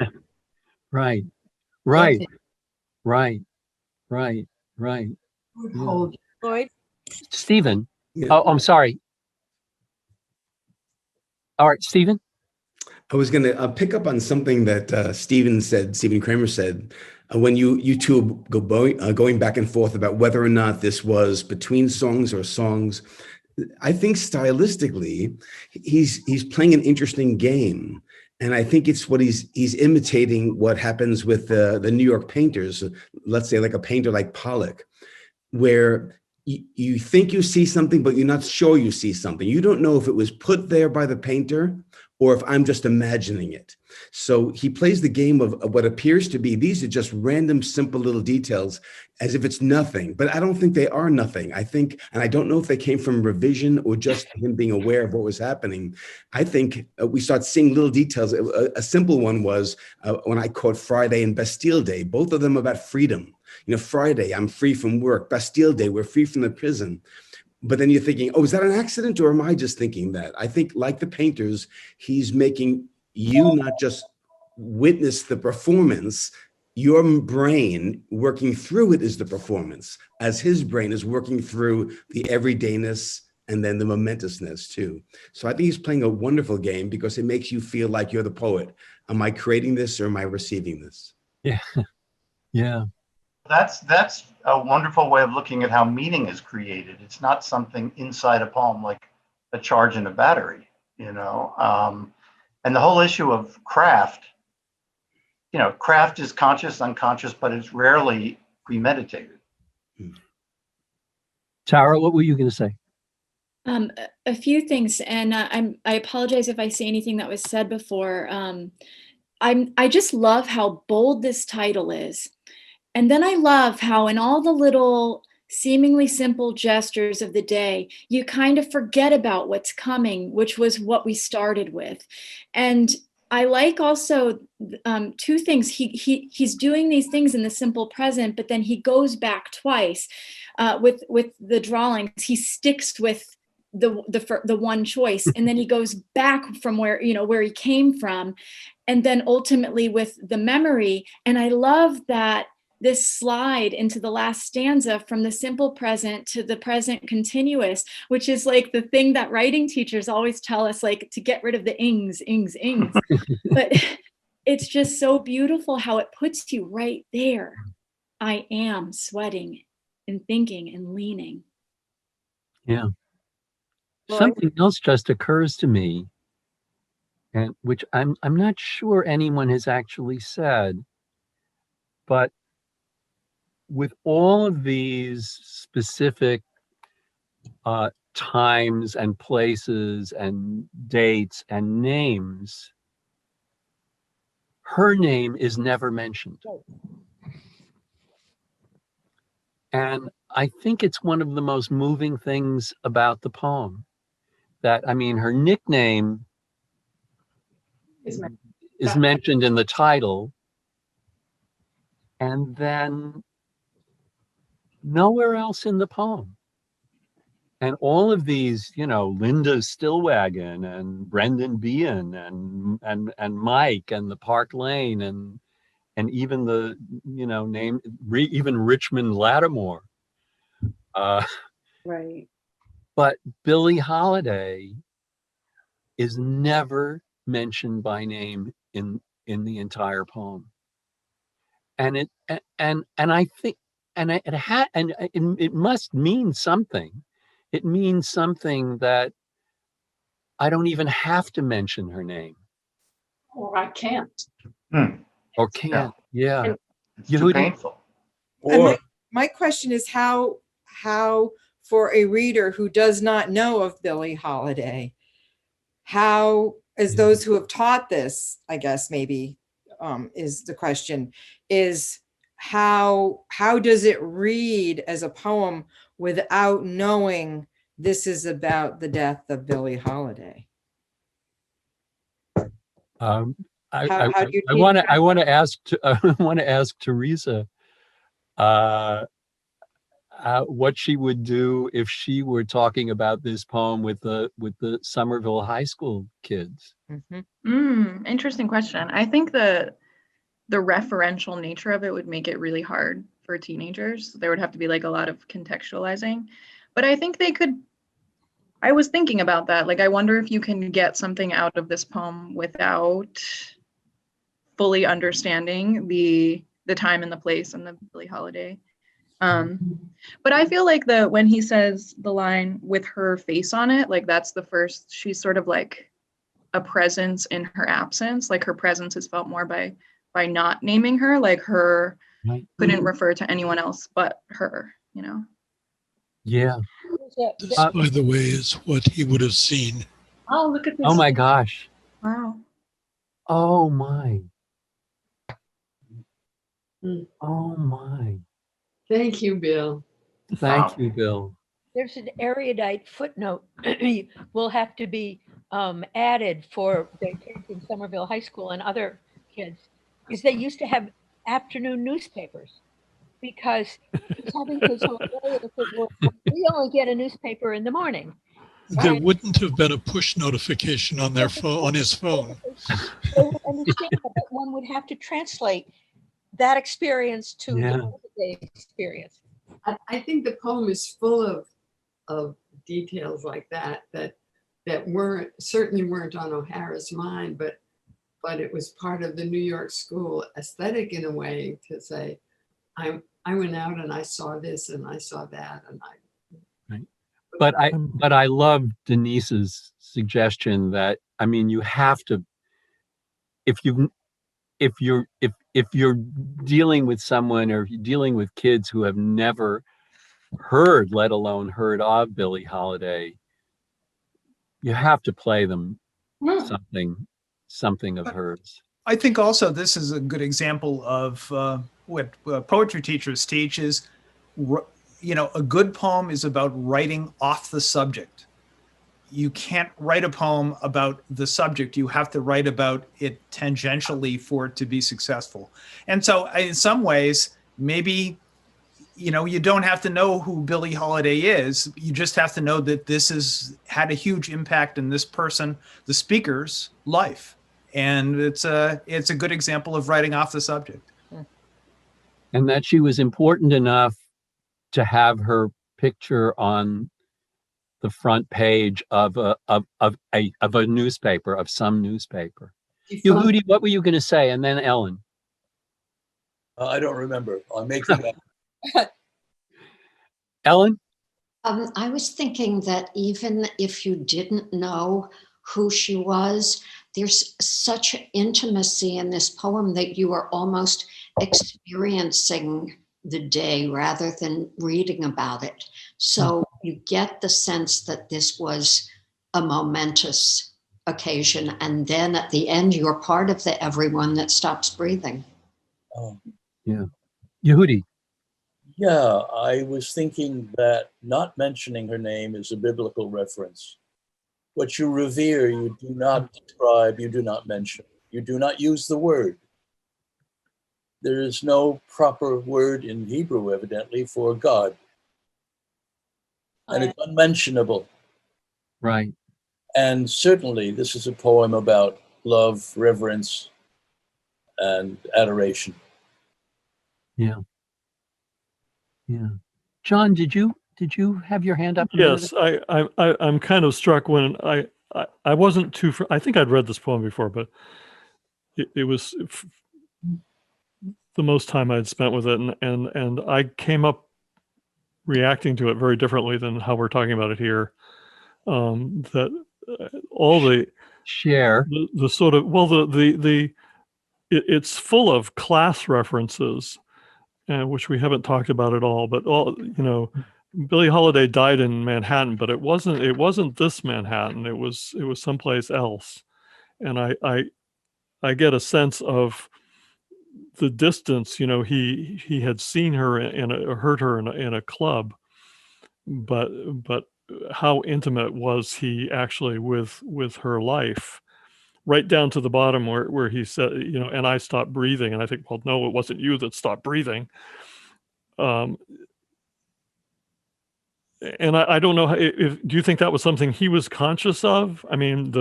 right. Hold. Lloyd? Stephen. Oh, I'm sorry. All right, Stephen. I was going to pick up on something that Stephen Kramer said, when you two going back and forth about whether or not this was between songs or songs. I think stylistically, he's playing an interesting game. And I think it's what he's imitating what happens with the New York painters, let's say like a painter like Pollock, where you think you see something, but you're not sure you see something. You don't know if it was put there by the painter or if I'm just imagining it. So he plays the game of what appears to be, these are just random, simple little details as if it's nothing, but I don't think they are nothing. I think, and I don't know if they came from revision or just him being aware of what was happening. I think we start seeing little details. A simple one was when I caught Friday and Bastille Day, both of them about freedom. Friday, I'm free from work. Bastille Day, we're free from the prison. But then you're thinking, oh, is that an accident, or am I just thinking that? I think, like the painters, he's making you not just witness the performance, your brain working through it is the performance, as his brain is working through the everydayness and then the momentousness too. So I think he's playing a wonderful game because it makes you feel like you're the poet. Am I creating this or am I receiving this? Yeah, yeah. That's a wonderful way of looking at how meaning is created. It's not something inside a poem like a charge in a battery. you know. And the whole issue of craft, you know, craft is conscious, unconscious, but it's rarely premeditated. Tara, what were you going to say? A few things, and I apologize if I say anything that was said before. I just love how bold this title is, and then I love how in all the little seemingly simple gestures of the day, you kind of forget about what's coming, which was what we started with, and I like also two things. He's doing these things in the simple present, but then he goes back twice with the drawings. He sticks with the one choice, and then he goes back from where he came from, and then ultimately with the memory. And I love that this slide into the last stanza from the simple present to the present continuous, which is like the thing that writing teachers always tell us, like, to get rid of the ings. But it's just so beautiful how it puts you right there. I am sweating and thinking and leaning. Yeah. Something else just occurs to me, and which I'm not sure anyone has actually said, but with all of these specific times and places and dates and names, her name is never mentioned. And I think it's one of the most moving things about the poem. That, I mean, her nickname is mentioned in the title, and then nowhere else in the poem. And all of these, Linda Stillwagon and Brendan Behan and Mike and the Park Lane and even the, name, even Richmond Lattimore. Right. But Billie Holiday is never mentioned by name in the entire poem, and I think it must mean something. It means something that I don't even have to mention her name, or I can't, or can't. Yeah, it's too painful. And my question is how for a reader who does not know of Billie Holiday, how, as those who have taught this, I guess maybe is the question, is how does it read as a poem without knowing this is about the death of Billie Holiday? I want to ask Teresa what she would do if she were talking about this poem with the Somerville High School kids. Interesting question. I think the referential nature of it would make it really hard for teenagers. There would have to be like a lot of contextualizing, but I think they could. I was thinking about that. Like, I wonder if you can get something out of this poem without fully understanding the time and the place and the Billie Holiday. But I feel like when he says the line with her face on it, like that's the first, she's sort of like a presence in her absence. Like her presence is felt more by not naming her, like her couldn't refer to anyone else but her, Yeah. This, by the way, is what he would have seen. Oh, look at this. Oh my gosh. Wow. Oh my. Oh my. Thank you, Bill. Thank you, Bill. There's an erudite footnote will have to be added for their kids in Somerville High School and other kids, because they used to have afternoon newspapers, because he's having his whole day. We only get a newspaper in the morning. There wouldn't have been a push notification on their phone, on his phone. They would understand, but one would have to translate that experience to the experience. I think the poem is full of details like that certainly weren't on O'Hara's mind, but it was part of the New York school aesthetic in a way, to say, I went out and I saw this and I saw that, and But I love Denise's suggestion that, I mean, you have to, if you're dealing with someone, or you're dealing with kids who have never heard, let alone heard of Billie Holiday, you have to play them something of hers. I think also this is a good example of what poetry teachers teach is, a good poem is about writing off the subject. You can't write a poem about the subject. You have to write about it tangentially for it to be successful. And so in some ways, maybe, you don't have to know who Billie Holiday is. You just have to know that this has had a huge impact in this person, the speaker's life. And it's a good example of writing off the subject. And that she was important enough to have her picture on the front page of a newspaper, of some newspaper. Yehudi, what were you going to say? And then Ellen. I don't remember. I'm making that. Ellen? I was thinking that even if you didn't know who she was, there's such intimacy in this poem that you are almost experiencing the day rather than reading about it. So you get the sense that this was a momentous occasion. And then at the end, you're part of the everyone that stops breathing. Oh. Yeah. Yehudi. Yeah, I was thinking that not mentioning her name is a biblical reference. What you revere, you do not describe, you do not mention, you do not use the word. There is no proper word in Hebrew, evidently, for God. And it's unmentionable. Right. And certainly this is a poem about love, reverence, and adoration. Yeah. Yeah. John, did you have your hand up? Yes, I'm kind of struck when I wasn't too, I think I'd read this poem before, but it was the most time I'd spent with it. And I came up reacting to it very differently than how we're talking about it here. That all the sort of, well, it's full of class references, which we haven't talked about at all, but Billie Holiday died in Manhattan, but it wasn't this Manhattan. It was someplace else. And I get a sense of the distance. He had seen her or heard her in a club, but how intimate was he actually with her life? Right down to the bottom where he said, and I stopped breathing. And I think, well, no, it wasn't you that stopped breathing. And I don't know do you think that was something he was conscious of? I mean,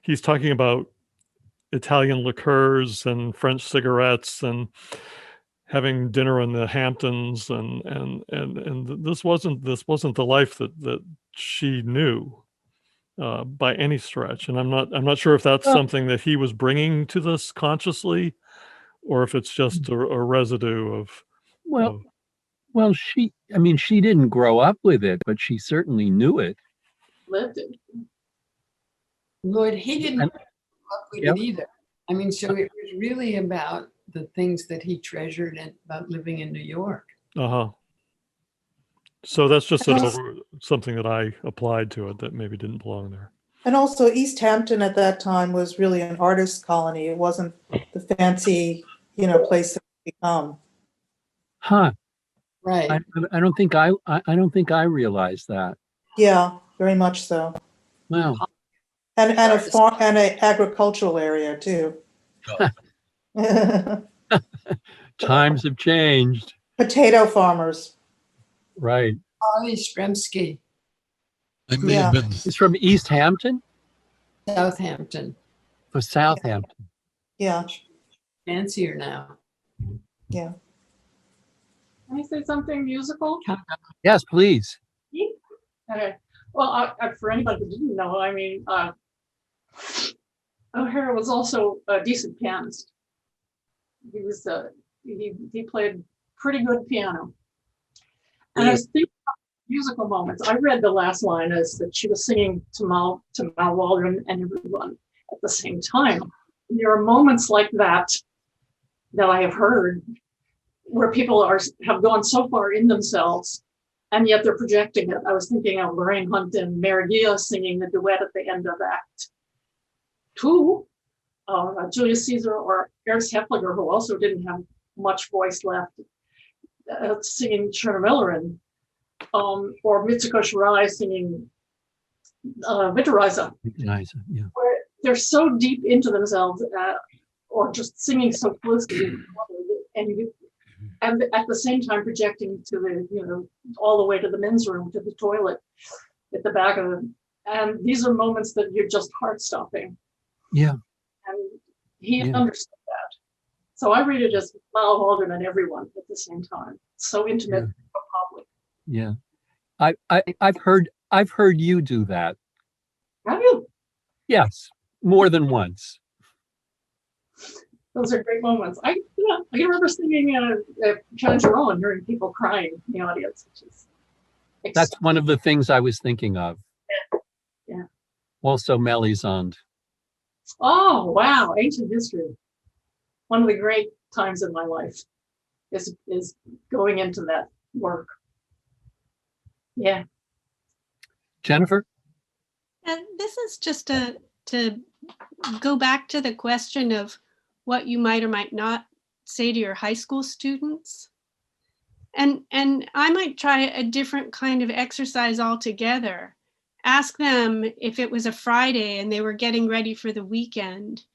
he's talking about Italian liqueurs and French cigarettes and having dinner in the Hamptons, and this wasn't the life that she knew by any stretch. And I'm not sure if that's something that he was bringing to this consciously, or if it's just a residue of. Well, she didn't grow up with it, but she certainly knew it. Lived it. Lloyd, he didn't grow up with it either. I mean, so it was really about the things that he treasured and about living in New York. So that's just something that I applied to it that maybe didn't belong there. And also East Hampton at that time was really an artist colony. It wasn't the fancy, place that it's become. Huh. Right. I don't think I realized that. Yeah, very much so. Wow. And a farm and an agricultural area too. Times have changed. Potato farmers. Right. Harley Stremsky. I may have been. He's from East Hampton? Southampton. For Southampton. Yeah. Fancier now. Yeah. Can I say something musical? Yes, please. Okay. Well, for anybody who didn't know, I mean, O'Hara was also a decent pianist. He was he played pretty good piano. And I think musical moments. I read the last line as that she was singing to Mal Waldron and everyone at the same time. There are moments like that that I have heard where people have gone so far in themselves, and yet they're projecting it. I was thinking of Lorraine Hunt and Mary Gia singing the duet at the end of Act 2, Julius Caesar or Ernst Heffliger, who also didn't have much voice left, singing Chernomillerin, or Mitsuko Shirai singing Vittoriza. Yeah. Where they're so deep into themselves, or just singing so closely, and at the same time projecting to the, all the way to the men's room, to the toilet at the back of them. And these are moments that you're just heart-stopping. Yeah. And he understood that. So I read it as Mal Waldron and everyone at the same time. So intimate, so public. Yeah. I've heard you do that. Have you? Yes, more than once. Those are great moments. I can remember singing John Jerome and hearing people crying in the audience, which is That's one of the things I was thinking of. Yeah. Also, Melisande. Oh, wow. Ancient history. One of the great times in my life is going into that work. Yeah. Jennifer? And this is just to go back to the question of what you might or might not say to your high school students. And I might try a different kind of exercise altogether. Ask them if it was a Friday and they were getting ready for the weekend,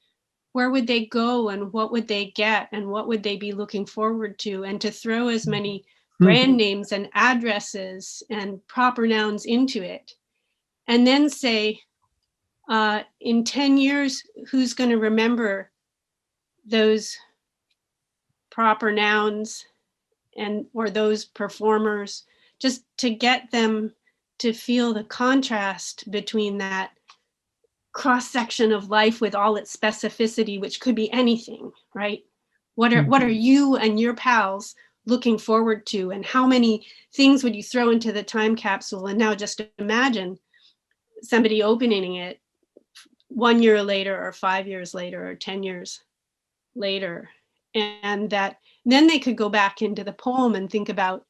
where would they go and what would they get and what would they be looking forward to, and to throw as many brand names and addresses and proper nouns into it. And then say, in 10 years, who's going to remember those proper nouns or those performers, just to get them to feel the contrast between that cross-section of life with all its specificity, which could be anything, right? What are you and your pals looking forward to, and how many things would you throw into the time capsule? And now just imagine somebody opening it 1 year later or 5 years later or 10 years later, and that then they could go back into the poem and think about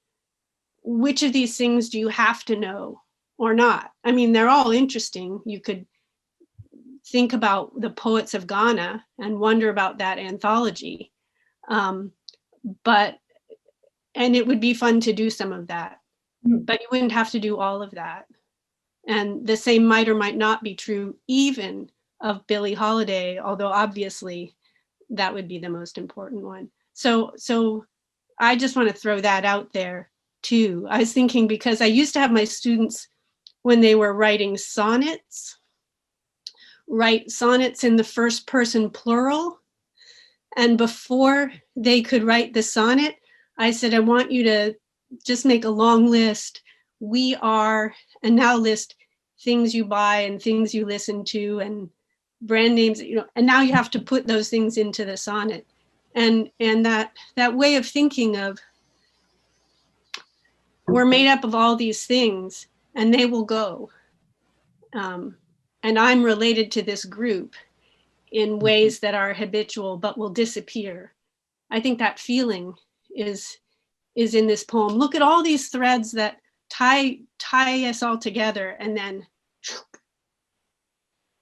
which of these things do you have to know or not. I mean, they're all interesting. You could think about the poets of Ghana and wonder about that anthology, and it would be fun to do some of that, but you wouldn't have to do all of that. And the same might or might not be true even of Billie Holiday, although obviously that would be the most important one. So I just want to throw that out there too. I was thinking, because I used to have my students, when they were writing sonnets, write sonnets in the first person plural. And before they could write the sonnet, I said, I want you to just make a long list. We are, and now list things you buy and things you listen to and brand names, and now you have to put those things into the sonnet. And that way of thinking of, we're made up of all these things and they will go. And I'm related to this group in ways that are habitual but will disappear. I think that feeling is in this poem. Look at all these threads that tie us all together, and then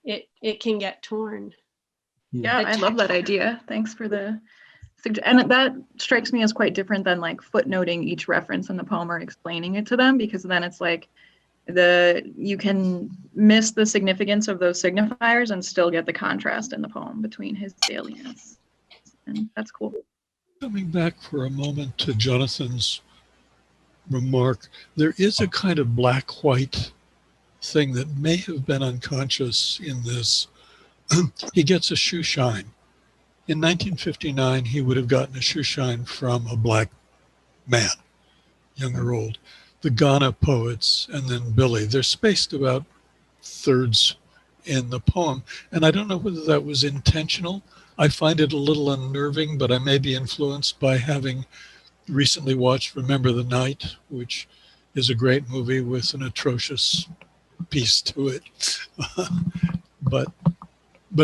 it can get torn. Yeah, I love that idea. Thanks for the suggestion. And that strikes me as quite different than like footnoting each reference in the poem or explaining it to them, because then it's like you can miss the significance of those signifiers and still get the contrast in the poem between his salience. And that's cool. Coming back for a moment to Jonathan's remark, there is a kind of black-white thing that may have been unconscious in this. He gets a shoe shine. In 1959, he would have gotten a shoe shine from a black man, young or old. The Ghana poets and then Billie, they're spaced about thirds in the poem. And I don't know whether that was intentional. I find it a little unnerving, but I may be influenced by having recently watched Remember the Night, which is a great movie with an atrocious piece to it. but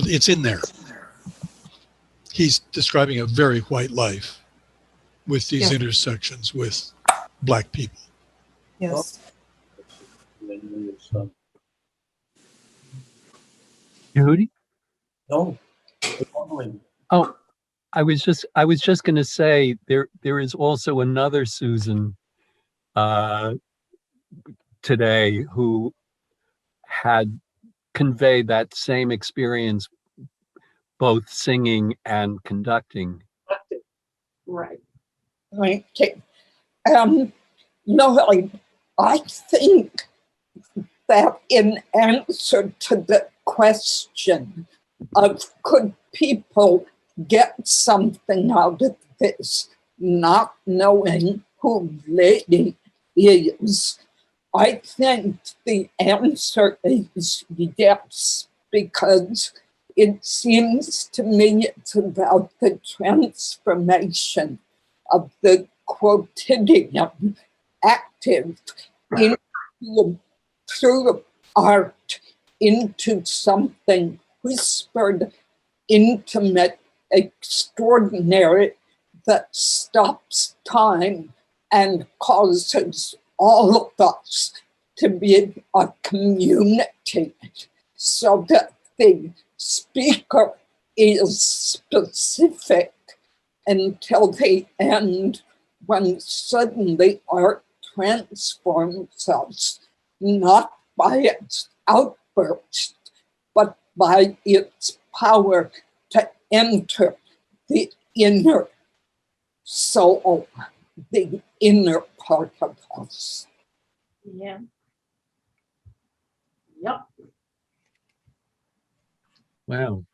it's in there. He's describing a very white life with these Yes. intersections with Black people. Yes. Yehudi? No. Oh, I was just going to say there is also another Susan today who had conveyed that same experience, both singing and conducting. Right. Okay. No, I think that in answer to the question of could people get something out of this, not knowing who Lady is, I think the answer is yes, because it seems to me it's about the transformation of the quotidian active through art into something whispered, intimate, extraordinary that stops time and causes all of us to be a community, so that the speaker is specific until the end, when suddenly art transforms us, not by its outburst, but by its power to enter the inner soul, the inner part of us. Yeah. Yep. Wow.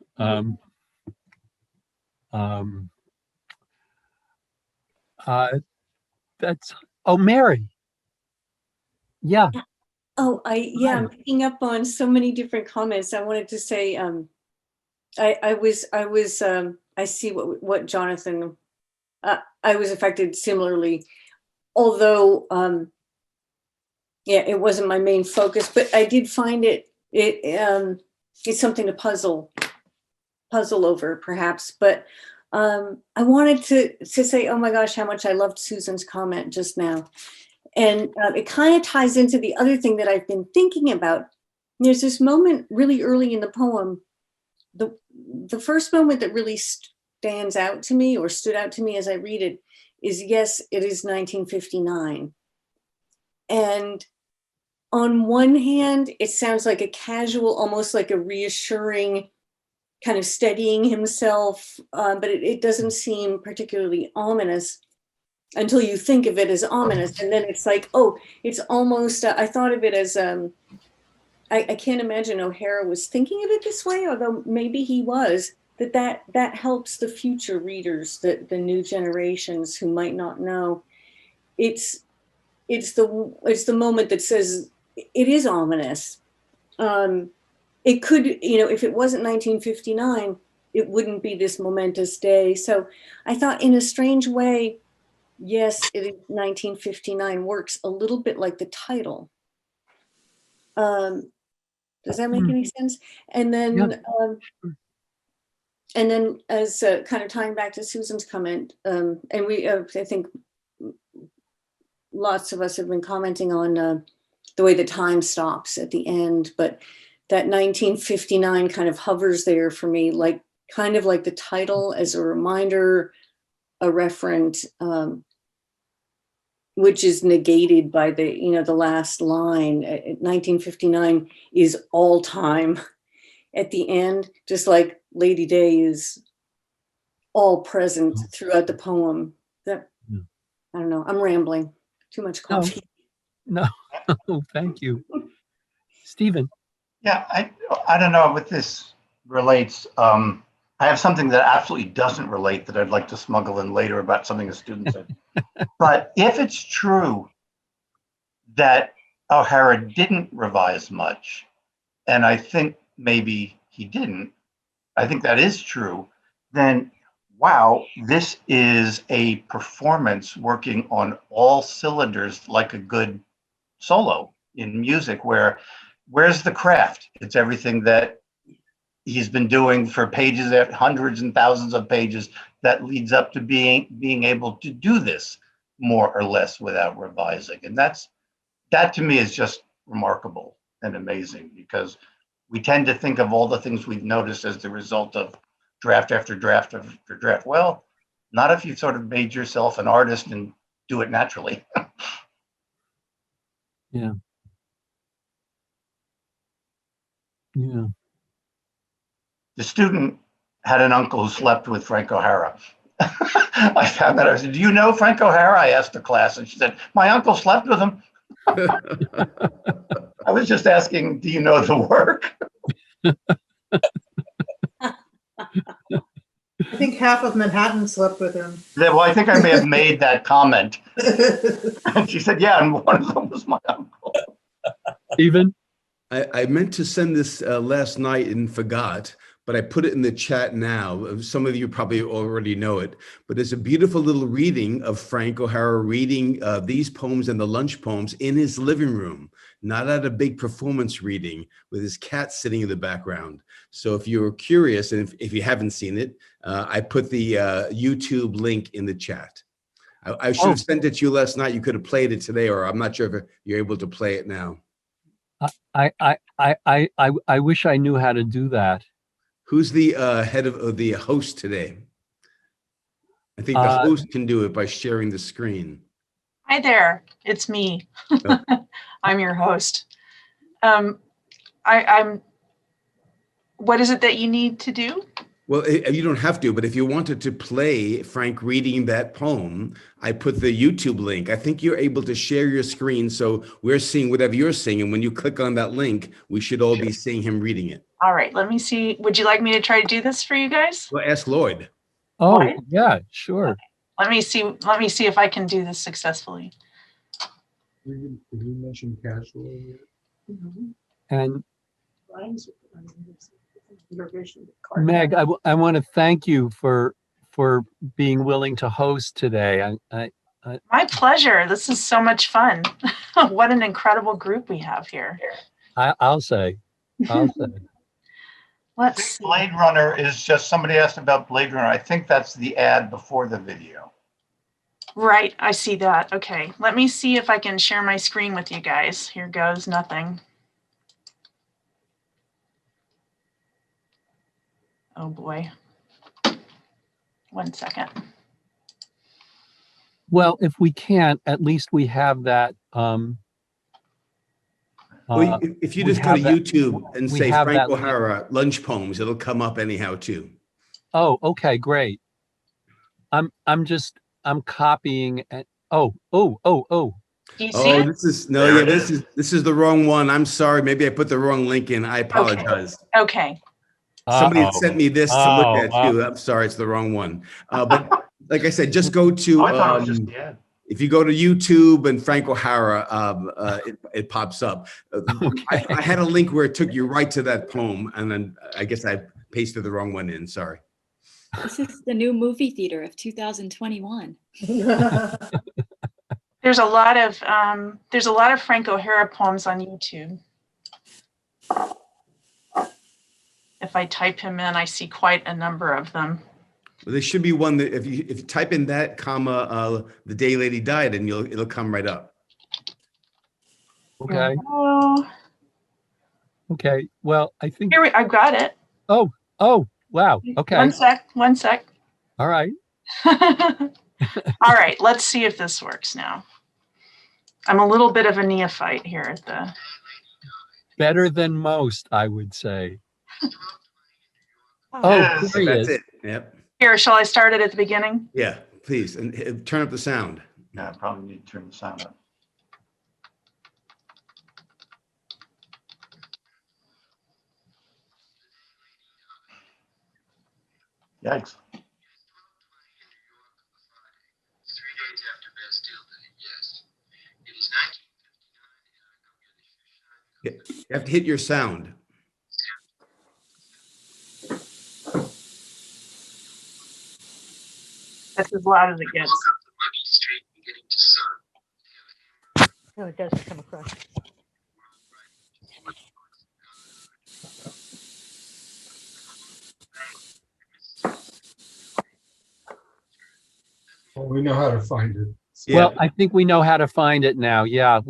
That's, oh, Mary. Yeah. Oh, I'm picking up on so many different comments. I wanted to say, I see what Jonathan, I was affected similarly, although, it wasn't my main focus, but I did find it's something to puzzle over perhaps, but I wanted to say, oh my gosh, how much I loved Susan's comment just now. And it kind of ties into the other thing that I've been thinking about. There's this moment really early in the poem, the first moment that really stands out to me, or stood out to me as I read it, is yes, it is 1959. And on one hand, it sounds like a casual, almost like a reassuring, kind of steadying himself, but it doesn't seem particularly ominous until you think of it as ominous. And then it's like, oh, it's almost, I thought of it as, I can't imagine O'Hara was thinking of it this way, although maybe he was, that helps the future readers, the new generations who might not know. It's the moment that says it is ominous. It could, if it wasn't 1959, it wouldn't be this momentous day. So I thought, in a strange way, yes, it is 1959 works a little bit like the title. Does that make any sense? And then, as kind of tying back to Susan's comment, and I think lots of us have been commenting on the way the time stops at the end, but that 1959 kind of hovers there for me, kind of like the title as a reminder, a referent, which is negated by the last line. 1959 is all time at the end, just like Lady Day is all present throughout the poem. I don't know, I'm rambling. Too much coffee. No, thank you. Stephen. Yeah, I don't know if this relates. I have something that absolutely doesn't relate that I'd like to smuggle in later about something a student said. But if it's true that O'Hara didn't revise much, and I think maybe he didn't, I think that is true, then wow, this is a performance working on all cylinders like a good solo in music, where's the craft? It's everything that he's been doing for pages, hundreds and thousands of pages, that leads up to being able to do this more or less without revising. And that to me is just remarkable and amazing, because we tend to think of all the things we've noticed as the result of draft after draft after draft. Well, not if you've sort of made yourself an artist and do it naturally. Yeah. Yeah. The student had an uncle who slept with Frank O'Hara. I found that. I said, "Do you know Frank O'Hara?" I asked the class, and she said, "My uncle slept with him." I was just asking, do you know the work? I think half of Manhattan slept with him. Well, I think I may have made that comment. And she said, "Yeah, and one of them was my uncle." Stephen? I meant to send this last night and forgot, but I put it in the chat now. Some of you probably already know it, but there's a beautiful little reading of Frank O'Hara reading these poems and the lunch poems in his living room, not at a big performance reading with his cat sitting in the background. So if you're curious, and if you haven't seen it, I put the YouTube link in the chat. I should have sent it to you last night. You could have played it today, or I'm not sure if you're able to play it now. I wish I knew how to do that. Who's the head of the host today? I think the host can do it by sharing the screen. Hi there, it's me. Oh. I'm your host. I'm. What is it that you need to do? Well, you don't have to, but if you wanted to play Frank reading that poem, I put the YouTube link. I think you're able to share your screen, so we're seeing whatever you're seeing, and when you click on that link, we should all be seeing him reading it. All right, let me see. Would you like me to try to do this for you guys? Well, ask Lloyd. Oh, Lloyd? yeah, sure. Let me see if I can do this successfully. Did you mention casually? And Meg, I want to thank you for being willing to host today. My pleasure. This is so much fun. What an incredible group we have here. I'll say. Let's see. Blade Runner is just, somebody asked about Blade Runner. I think that's the ad before the video. Right, I see that. Okay, let me see if I can share my screen with you guys. Here goes nothing. Oh boy. 1 second. Well, if we can't, at least we have that. Well, if you just go to YouTube and say Frank O'Hara lunch poems, it'll come up anyhow too. Oh, okay, great. I'm copying. Oh. Do you see it? This is the wrong one. I'm sorry. Maybe I put the wrong link in. I apologize. Okay. Somebody had sent me this to look at too. I'm sorry, it's the wrong one. But like I said, just go to. I thought it was just the ad. If you go to YouTube and Frank O'Hara, it pops up. I had a link where it took you right to that poem, and then I guess I pasted the wrong one in. Sorry. This is the new movie theater of 2021. There's a lot of Frank O'Hara poems on YouTube. If I type him in, I see quite a number of them. Well, there should be one that if you type in that comma, the day lady died, and it'll come right up. Okay. Oh. Okay. Well, I think I've got it. Oh, wow. Okay. One sec. All right. All right, let's see if this works now. I'm a little bit of a neophyte here at the. Better than most, I would say. Yes, here he that's is. it. Yep. Here, shall I start it at the beginning? Yeah, please, and turn up the sound. Yeah, I probably need to turn the sound up. Yikes. Yeah, you have to hit your sound. That's as loud as it gets. No, it does come across. Well, we know how to find it. Well, I think we know how to find it now. Yeah,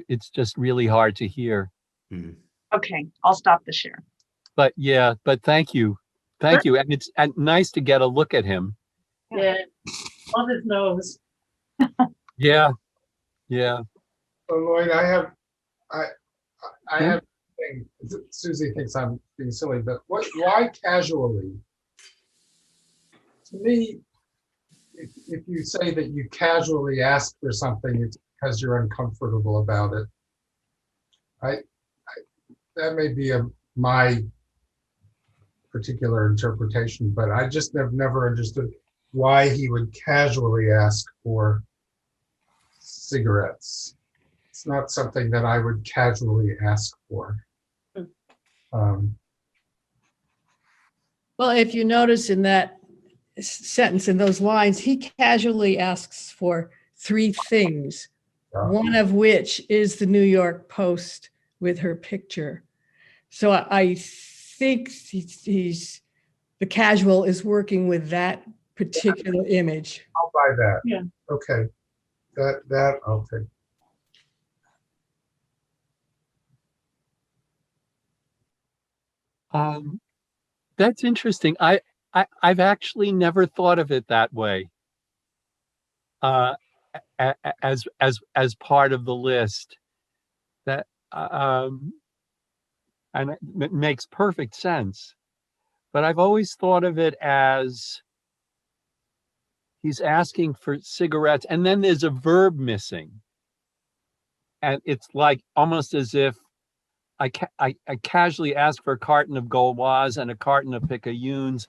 it's just really hard to hear. Okay, I'll stop the share. But yeah, but thank you. Thank you. And it's nice to get a look at him. Yeah, love his nose. Yeah. Yeah. So Lloyd, I have Yeah. a thing. Susie thinks I'm being silly, but why casually? To me, if you say that you casually ask for something, it's because you're uncomfortable about it. That may be my particular interpretation, but I just have never understood why he would casually ask for cigarettes. It's not something that I would casually ask for. Well, if you notice in that sentence, in those lines, he casually asks for 3 things, one of which is the New York Post with her picture. So I think the casual is working with that particular image. I'll buy that. Yeah. Okay. That I'll take. That's interesting. I've actually never thought of it that way. As part of the list, that and it makes perfect sense. But I've always thought of it as he's asking for cigarettes, and then there's a verb missing, and it's like almost as if I casually ask for a carton of Gauloise and a carton of picayunes,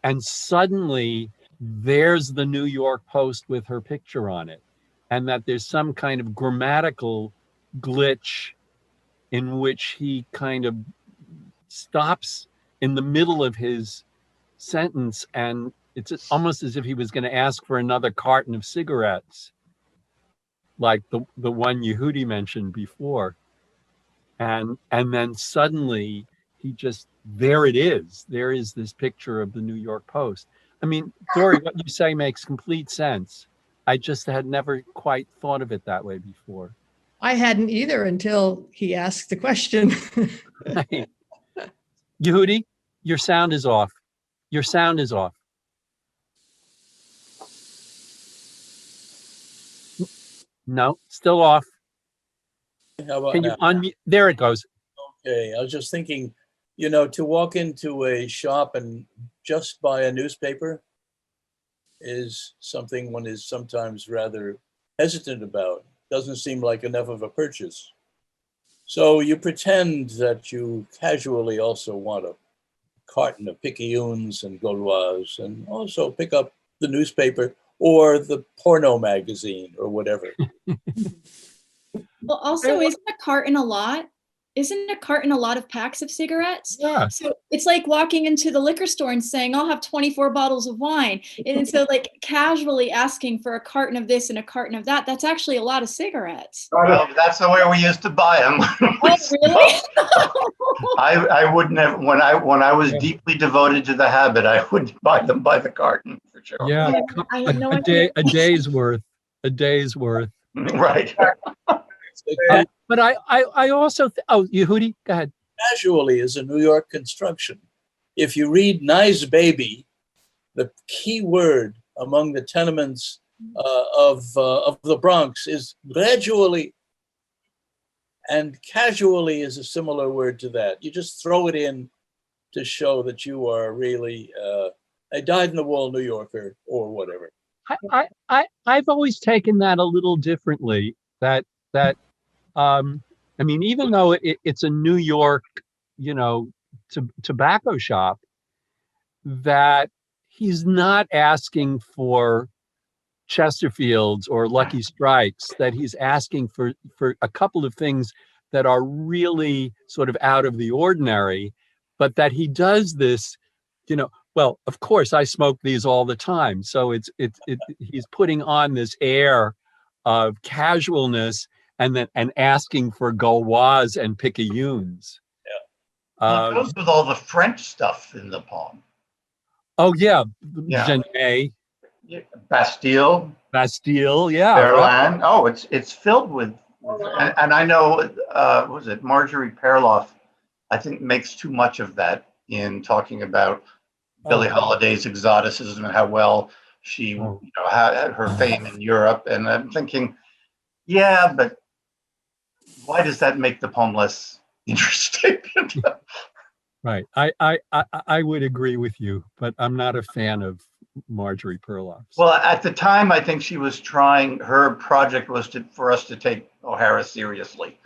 and suddenly there's the New York Post with her picture on it, and that there's some kind of grammatical glitch in which he kind of stops in the middle of his sentence, and it's almost as if he was going to ask for another carton of cigarettes, like the one Yehudi mentioned before. And then suddenly he just, there it is. There is this picture of the New York Post. I mean, Dory, what you say makes complete sense. I just had never quite thought of it that way before. I hadn't either until he asked the question. Right. Yehudi, your sound is off. Your sound is off. No, still off. How about Can you now? unmute? There it goes. Okay, I was just thinking, to walk into a shop and just buy a newspaper is something one is sometimes rather hesitant about. Doesn't seem like enough of a purchase. So you pretend that you casually also want a carton of picayunes and Gauloise, and also pick up the newspaper or the porno magazine or whatever. Well, also, isn't a carton a lot? Isn't a carton a lot of packs of cigarettes? Yeah. So it's like walking into the liquor store and saying, I'll have 24 bottles of wine. And so like casually asking for a carton of this and a carton of that, that's actually a lot of cigarettes. Well, that's the way we used to buy them. Oh, really? I wouldn't have, when I was deeply devoted to the habit, I would buy them by the carton for sure. Yeah, I had no a idea. day's worth. A day's worth. Right. But I also, Yehudi, go ahead. Casually is a New York construction. If you read Nice Baby, the key word among the tenements of the Bronx is gradually. And casually is a similar word to that. You just throw it in to show that you are really a dyed-in-the-wool New Yorker or whatever. I've always taken that a little differently. I mean, even though it's a New York, tobacco shop, that he's not asking for Chesterfields or Lucky Strikes, that he's asking for a couple of things that are really sort of out of the ordinary, but that he does this, well, of course I smoke these all the time. So he's putting on this air of casualness and asking for gauloises and picayunes. Well, it goes with all the French stuff in the poem. Oh yeah, Yeah. Genet, Bastille, yeah. Berlin. Oh, it's filled with and I know was it Marjorie Perloff, I think, makes too much of that in talking about Billie Holiday's exoticism and how well she had her fame in Europe. And I'm thinking, yeah, but why does that make the poem less interesting? Right. I would agree with you, but I'm not a fan of Marjorie Perloff. Well, at the time, I think she was trying, her project was for us to take O'Hara seriously,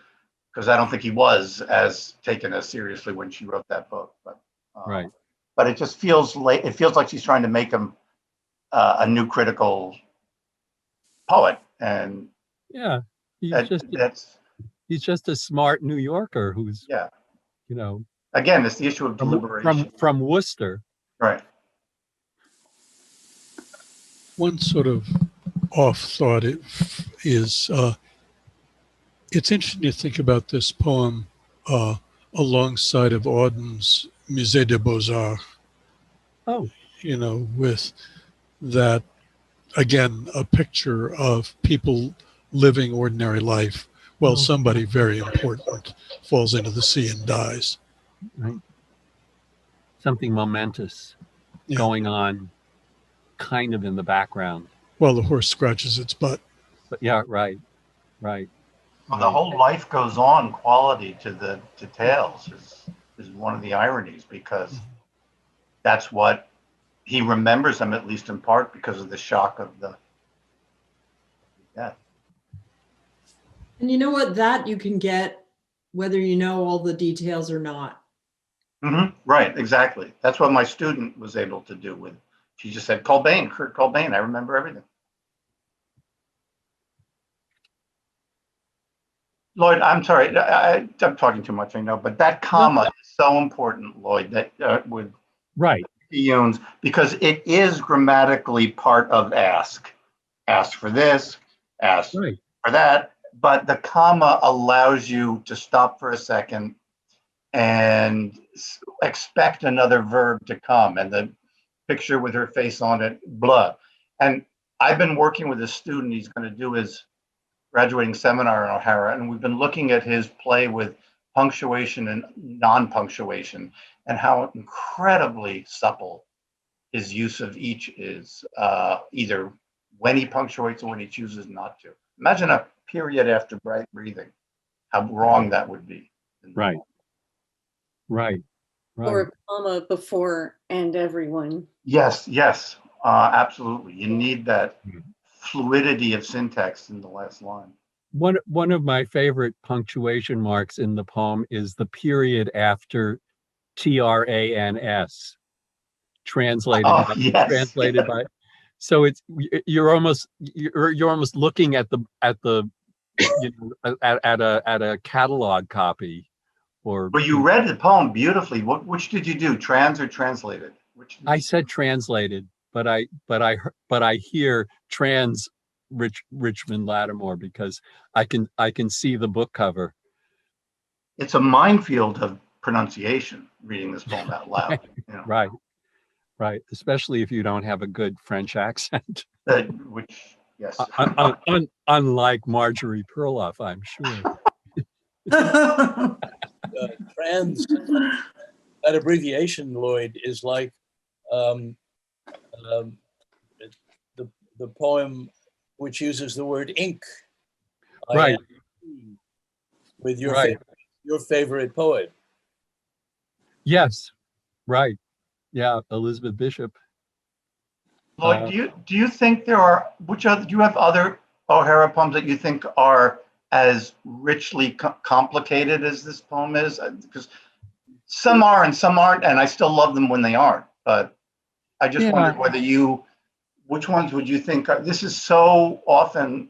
because I don't think he was as taken as seriously when she wrote that book. But right. But it just feels like, she's trying to make him a new critical poet. And yeah, he's just a smart New Yorker who's, you know, again, it's the issue of deliberation. From Worcester. Right. One sort of off thought is it's interesting to think about this poem alongside of Auden's Musée des Beaux-Arts. Oh. You know, with that, again, a picture of people living ordinary life while somebody very important falls into the sea and dies. Right. Something momentous going on kind of in the background. While the horse scratches its butt. But yeah, right. Well, the whole life goes on quality to Tales is one of the ironies, because that's what he remembers them, at least in part, because of the shock of the death. And you know what? That you can get whether you know all the details or not. Mm-hmm. Right, exactly. That's what my student was able to do with. She just said, Kurt Cobain, I remember everything. Lloyd, I'm sorry, I'm talking too much, I know, but that comma is so important, Lloyd, that with picayunes, because it is grammatically part of ask. Ask for this, ask for that, but the comma allows you to stop for a second and expect another verb to come, and the picture with her face on it, blah. And I've been working with a student, he's going to do his graduating seminar in O'Hara, and we've been looking at his play with punctuation and non-punctuation, and how incredibly supple his use of each is, either when he punctuates or when he chooses not to. Imagine a period after breathing, how wrong that would be. Right. Or a comma before and everyone. Yes, absolutely. You need that fluidity of syntax in the last line. One of my favorite punctuation marks in the poem is the period after trans, translated by. So it's you're almost looking at the at a catalog copy. But you read the poem beautifully. Which did you do, trans or translated? I said translated, but I hear trans Richmond Lattimore, because I can see the book cover. It's a minefield of pronunciation reading this poem out loud. Right. Especially if you don't have a good French accent. Which, yes. Unlike Marjorie Perloff, I'm sure. Trans, that abbreviation, Lloyd, is like the poem which uses the word ink. Right. With your favorite poet. Yes. Right. Yeah, Elizabeth Bishop. Lloyd, do you think there are do you have other O'Hara poems that you think are as richly complicated as this poem is? Because some are and some aren't, and I still love them when they aren't. But I just wondered which ones would you think this is so often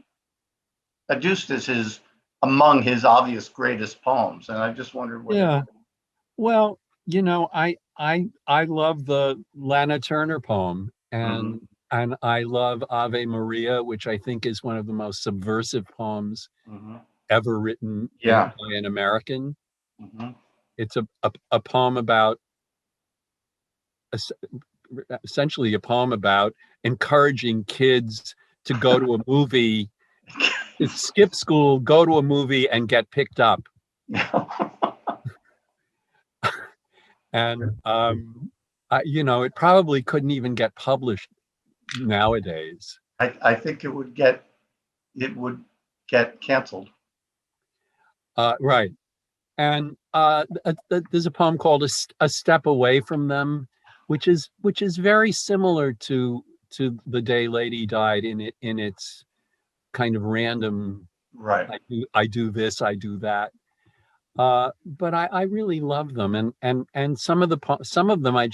adduced as among his obvious greatest poems, and I just wondered what. Yeah. Well, I love the Lana Turner poem, and I love Ave Maria, which I think is one of the most subversive poems ever written Yeah. by an American. Mhm. It's a poem about, essentially a poem about encouraging kids to go to a movie, skip school, go to a movie, and get picked up. And it probably couldn't even get published nowadays. I think it would get canceled. Right. And there's a poem called "A Step Away from Them," which is very similar to "The Day Lady Died" in its kind of random. Right. I do this, I do that. But I really love them, and some of them I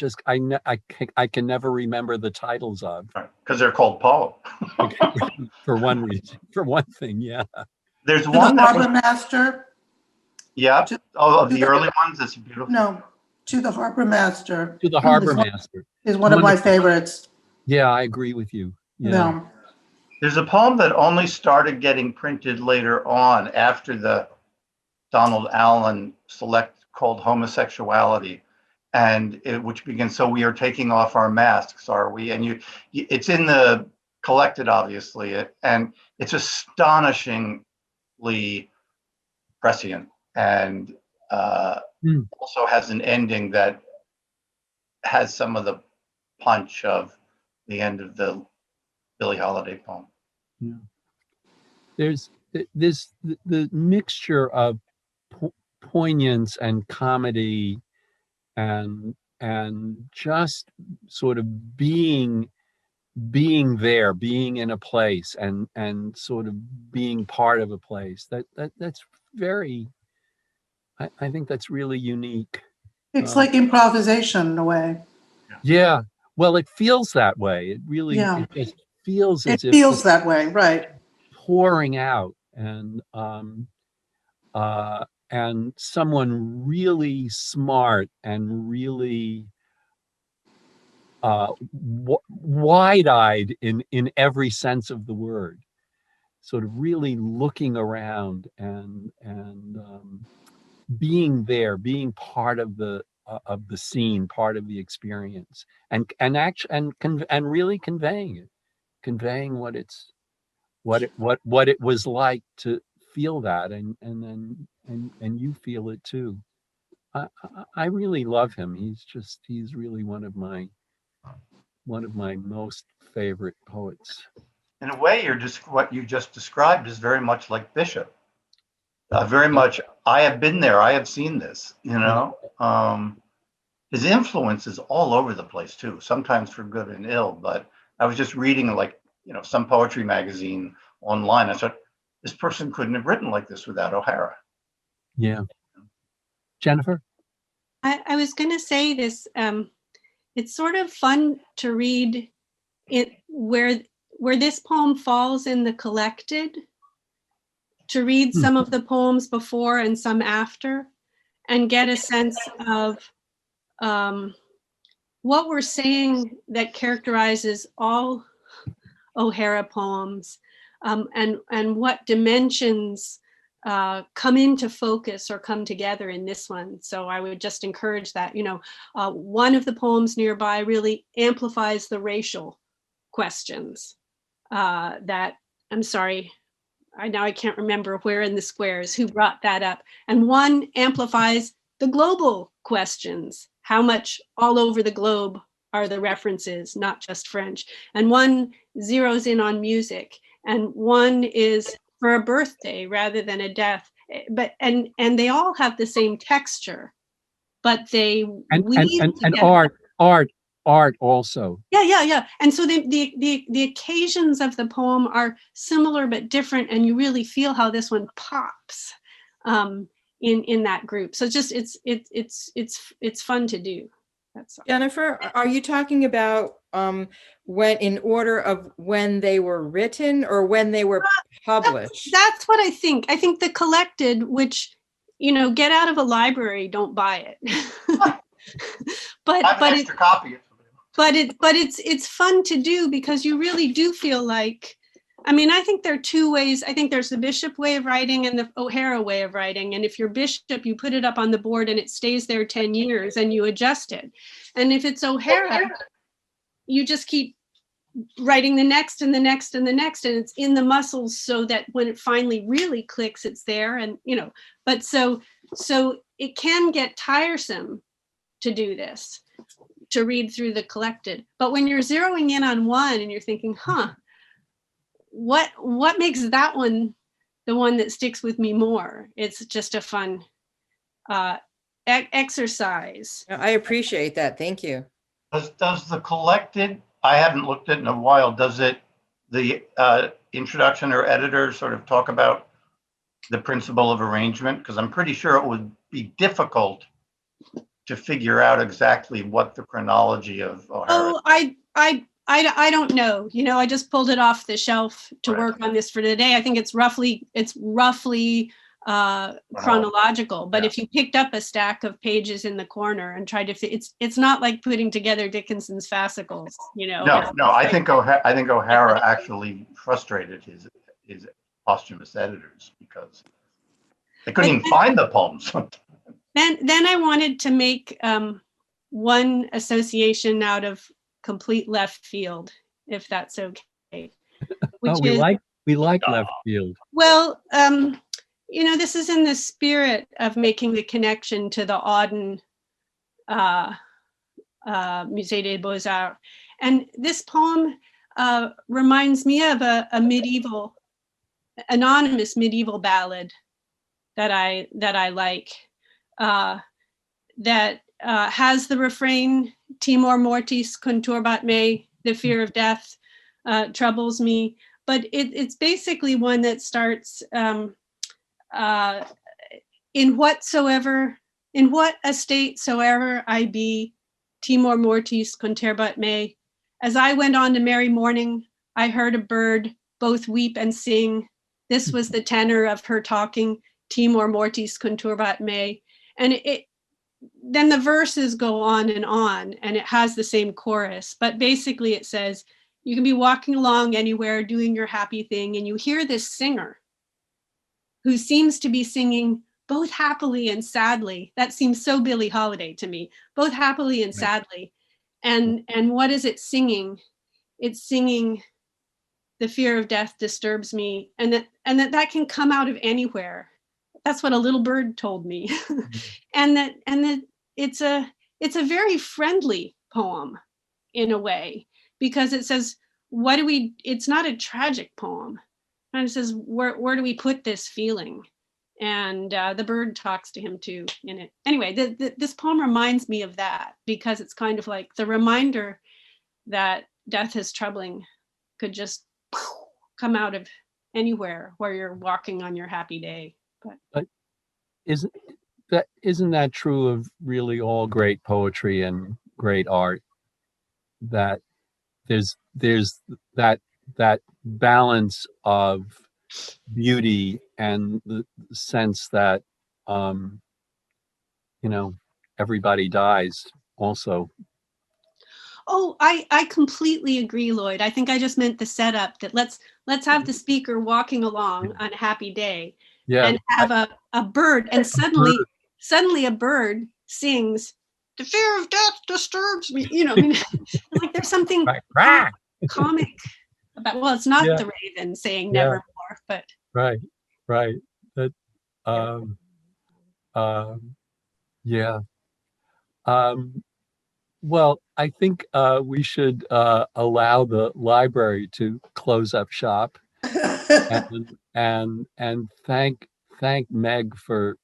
can never remember the titles of, because they're called poem. For one reason, for one thing, yeah. There's To one the that Harbor Master. Yeah. Of the early ones, it's beautiful. No, To the Harbor Master. To the Harbor Master is one of my favorites. Yeah, I agree with you. Yeah. No. There's a poem that only started getting printed later on after the Donald Allen select called Homosexuality, and which begins, so we are taking off our masks, are we? And it's in the collected, obviously, and it's astonishingly prescient, and also has an ending that has some of the punch of the end of the Billie Holiday poem. Yeah. There's the mixture of poignance and comedy and just sort of being there, being in a place, and sort of being part of a place. That's very, I think that's really unique. It's like improvisation in a way. Yeah. Well, it feels that way. It really, Yeah. it just feels as It if feels that way, right? pouring out, and someone really smart and really wide-eyed in every sense of the word, sort of really looking around and being there, being part of the scene, part of the experience, and really conveying what it was like to feel that, and then you feel it too. I really love him. He's really one of my most favorite poets. In a way, what you just described is very much like Bishop. Very much, I have been there. I have seen this. His influence is all over the place too. Sometimes for good and ill. But I was just reading some poetry magazine online. I thought this person couldn't have written like this without OHara. Yeah. Jennifer? I was going to say this. It's sort of fun to read it where this poem falls in the collected, to read some of the poems before and some after, and get a sense of what we're saying that characterizes all OHara poems, and what dimensions come into focus or come together in this one. So I would just encourage that. One of the poems nearby really amplifies the racial questions that, I'm sorry, I can't remember where in the squares who brought that up. And one amplifies the global questions. How much all over the globe are the references, not just French? And one zeroes in on music, and one is for a birthday rather than a death. But and they all have the same texture, but they weave and together. art also. Yeah. And so the occasions of the poem are similar but different, and you really feel how this one pops in that group. So it's fun to do. That's all. Jennifer, are you talking about when, in order of when they were written or when they were published? That's what I think. I think the collected, which, get out of a library, don't buy it. but it's fun to do, because you really do feel like I mean, I think there are two ways. I think there's the Bishop way of writing and the OHara way of writing. And if you're Bishop, you put it up on the board and it stays there 10 years and you adjust it. And if it's OHara, you just keep writing the next and the next and the next, and it's in the muscles so that when it finally really clicks, it's there. And, you know, but so it can get tiresome to do this, to read through the collected. But when you're zeroing in on one and you're thinking, what makes that one the one that sticks with me more? It's just a fun exercise. I appreciate that. Thank you. Does the collected, I haven't looked at it in a while, does it, the introduction or editor sort of talk about the principle of arrangement? Because I'm pretty sure it would be difficult to figure out exactly what the chronology of OHara. Oh, I don't know. You know, I just pulled it off the shelf to work on this for today. I think it's roughly chronological. But if you picked up a stack of pages in the corner and tried to it's not like putting together Dickinson's fascicles. You know. No. I think OHara actually frustrated his posthumous editors because they couldn't even find the poems. Then I wanted to make one association out of complete left field, if that's okay. We like left field. Well, you know, this is in the spirit of making the connection to the Auden Musée des Beaux-Arts. And this poem reminds me of a anonymous medieval ballad that I like, that has the refrain, timor mortis conturbat me, the fear of death troubles me. But it's basically one that starts, in what estate soever I be, timor mortis conturbat me. As I went on to merry morning, I heard a bird both weep and sing. This was the tenor of her talking, timor mortis conturbat me. And then the verses go on, and it has the same chorus. But basically it says, you can be walking along anywhere doing your happy thing, and you hear this singer who seems to be singing both happily and sadly. That seems so Billie Holiday to me, both happily and sadly. And what is it singing? It's singing, the fear of death disturbs me, and that can come out of anywhere. That's what a little bird told me. and that it's a very friendly poem in a way, because it says, it's not a tragic poem. And it says, where do we put this feeling? And the bird talks to him too in it. Anyway, this poem reminds me of that, because it's kind of like the reminder that death is troubling, could just come out of anywhere where you're walking on your happy day. But isn't that true of really all great poetry and great art? That there's that balance of beauty and the sense that everybody dies also. Oh, I completely agree, Lloyd. I think I just meant the setup, that let's have the speaker walking along on a happy day, and have a bird, and suddenly a bird sings, the fear of death disturbs me. You know, I mean, like there's something comic about, well, it's not the raven saying nevermore, but right. That well, I think we should allow the library to close up shop, and thank Meg for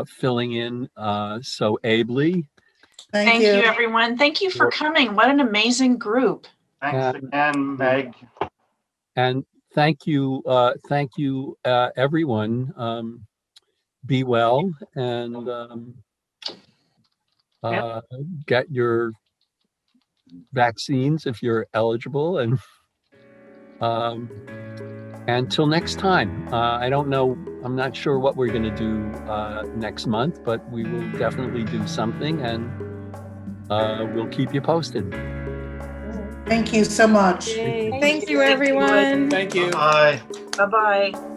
filling in so ably. Thank you, everyone. Thank you for coming. What an amazing group. Thanks again, Meg. And thank you, everyone. Be well, and get your vaccines if you're eligible, and until next time. I don't know, I'm not sure what we're going to do next month, but we will definitely do something, and we'll keep you posted. Thank you so much. Thank you, everyone. Thank you. Bye. Bye-bye.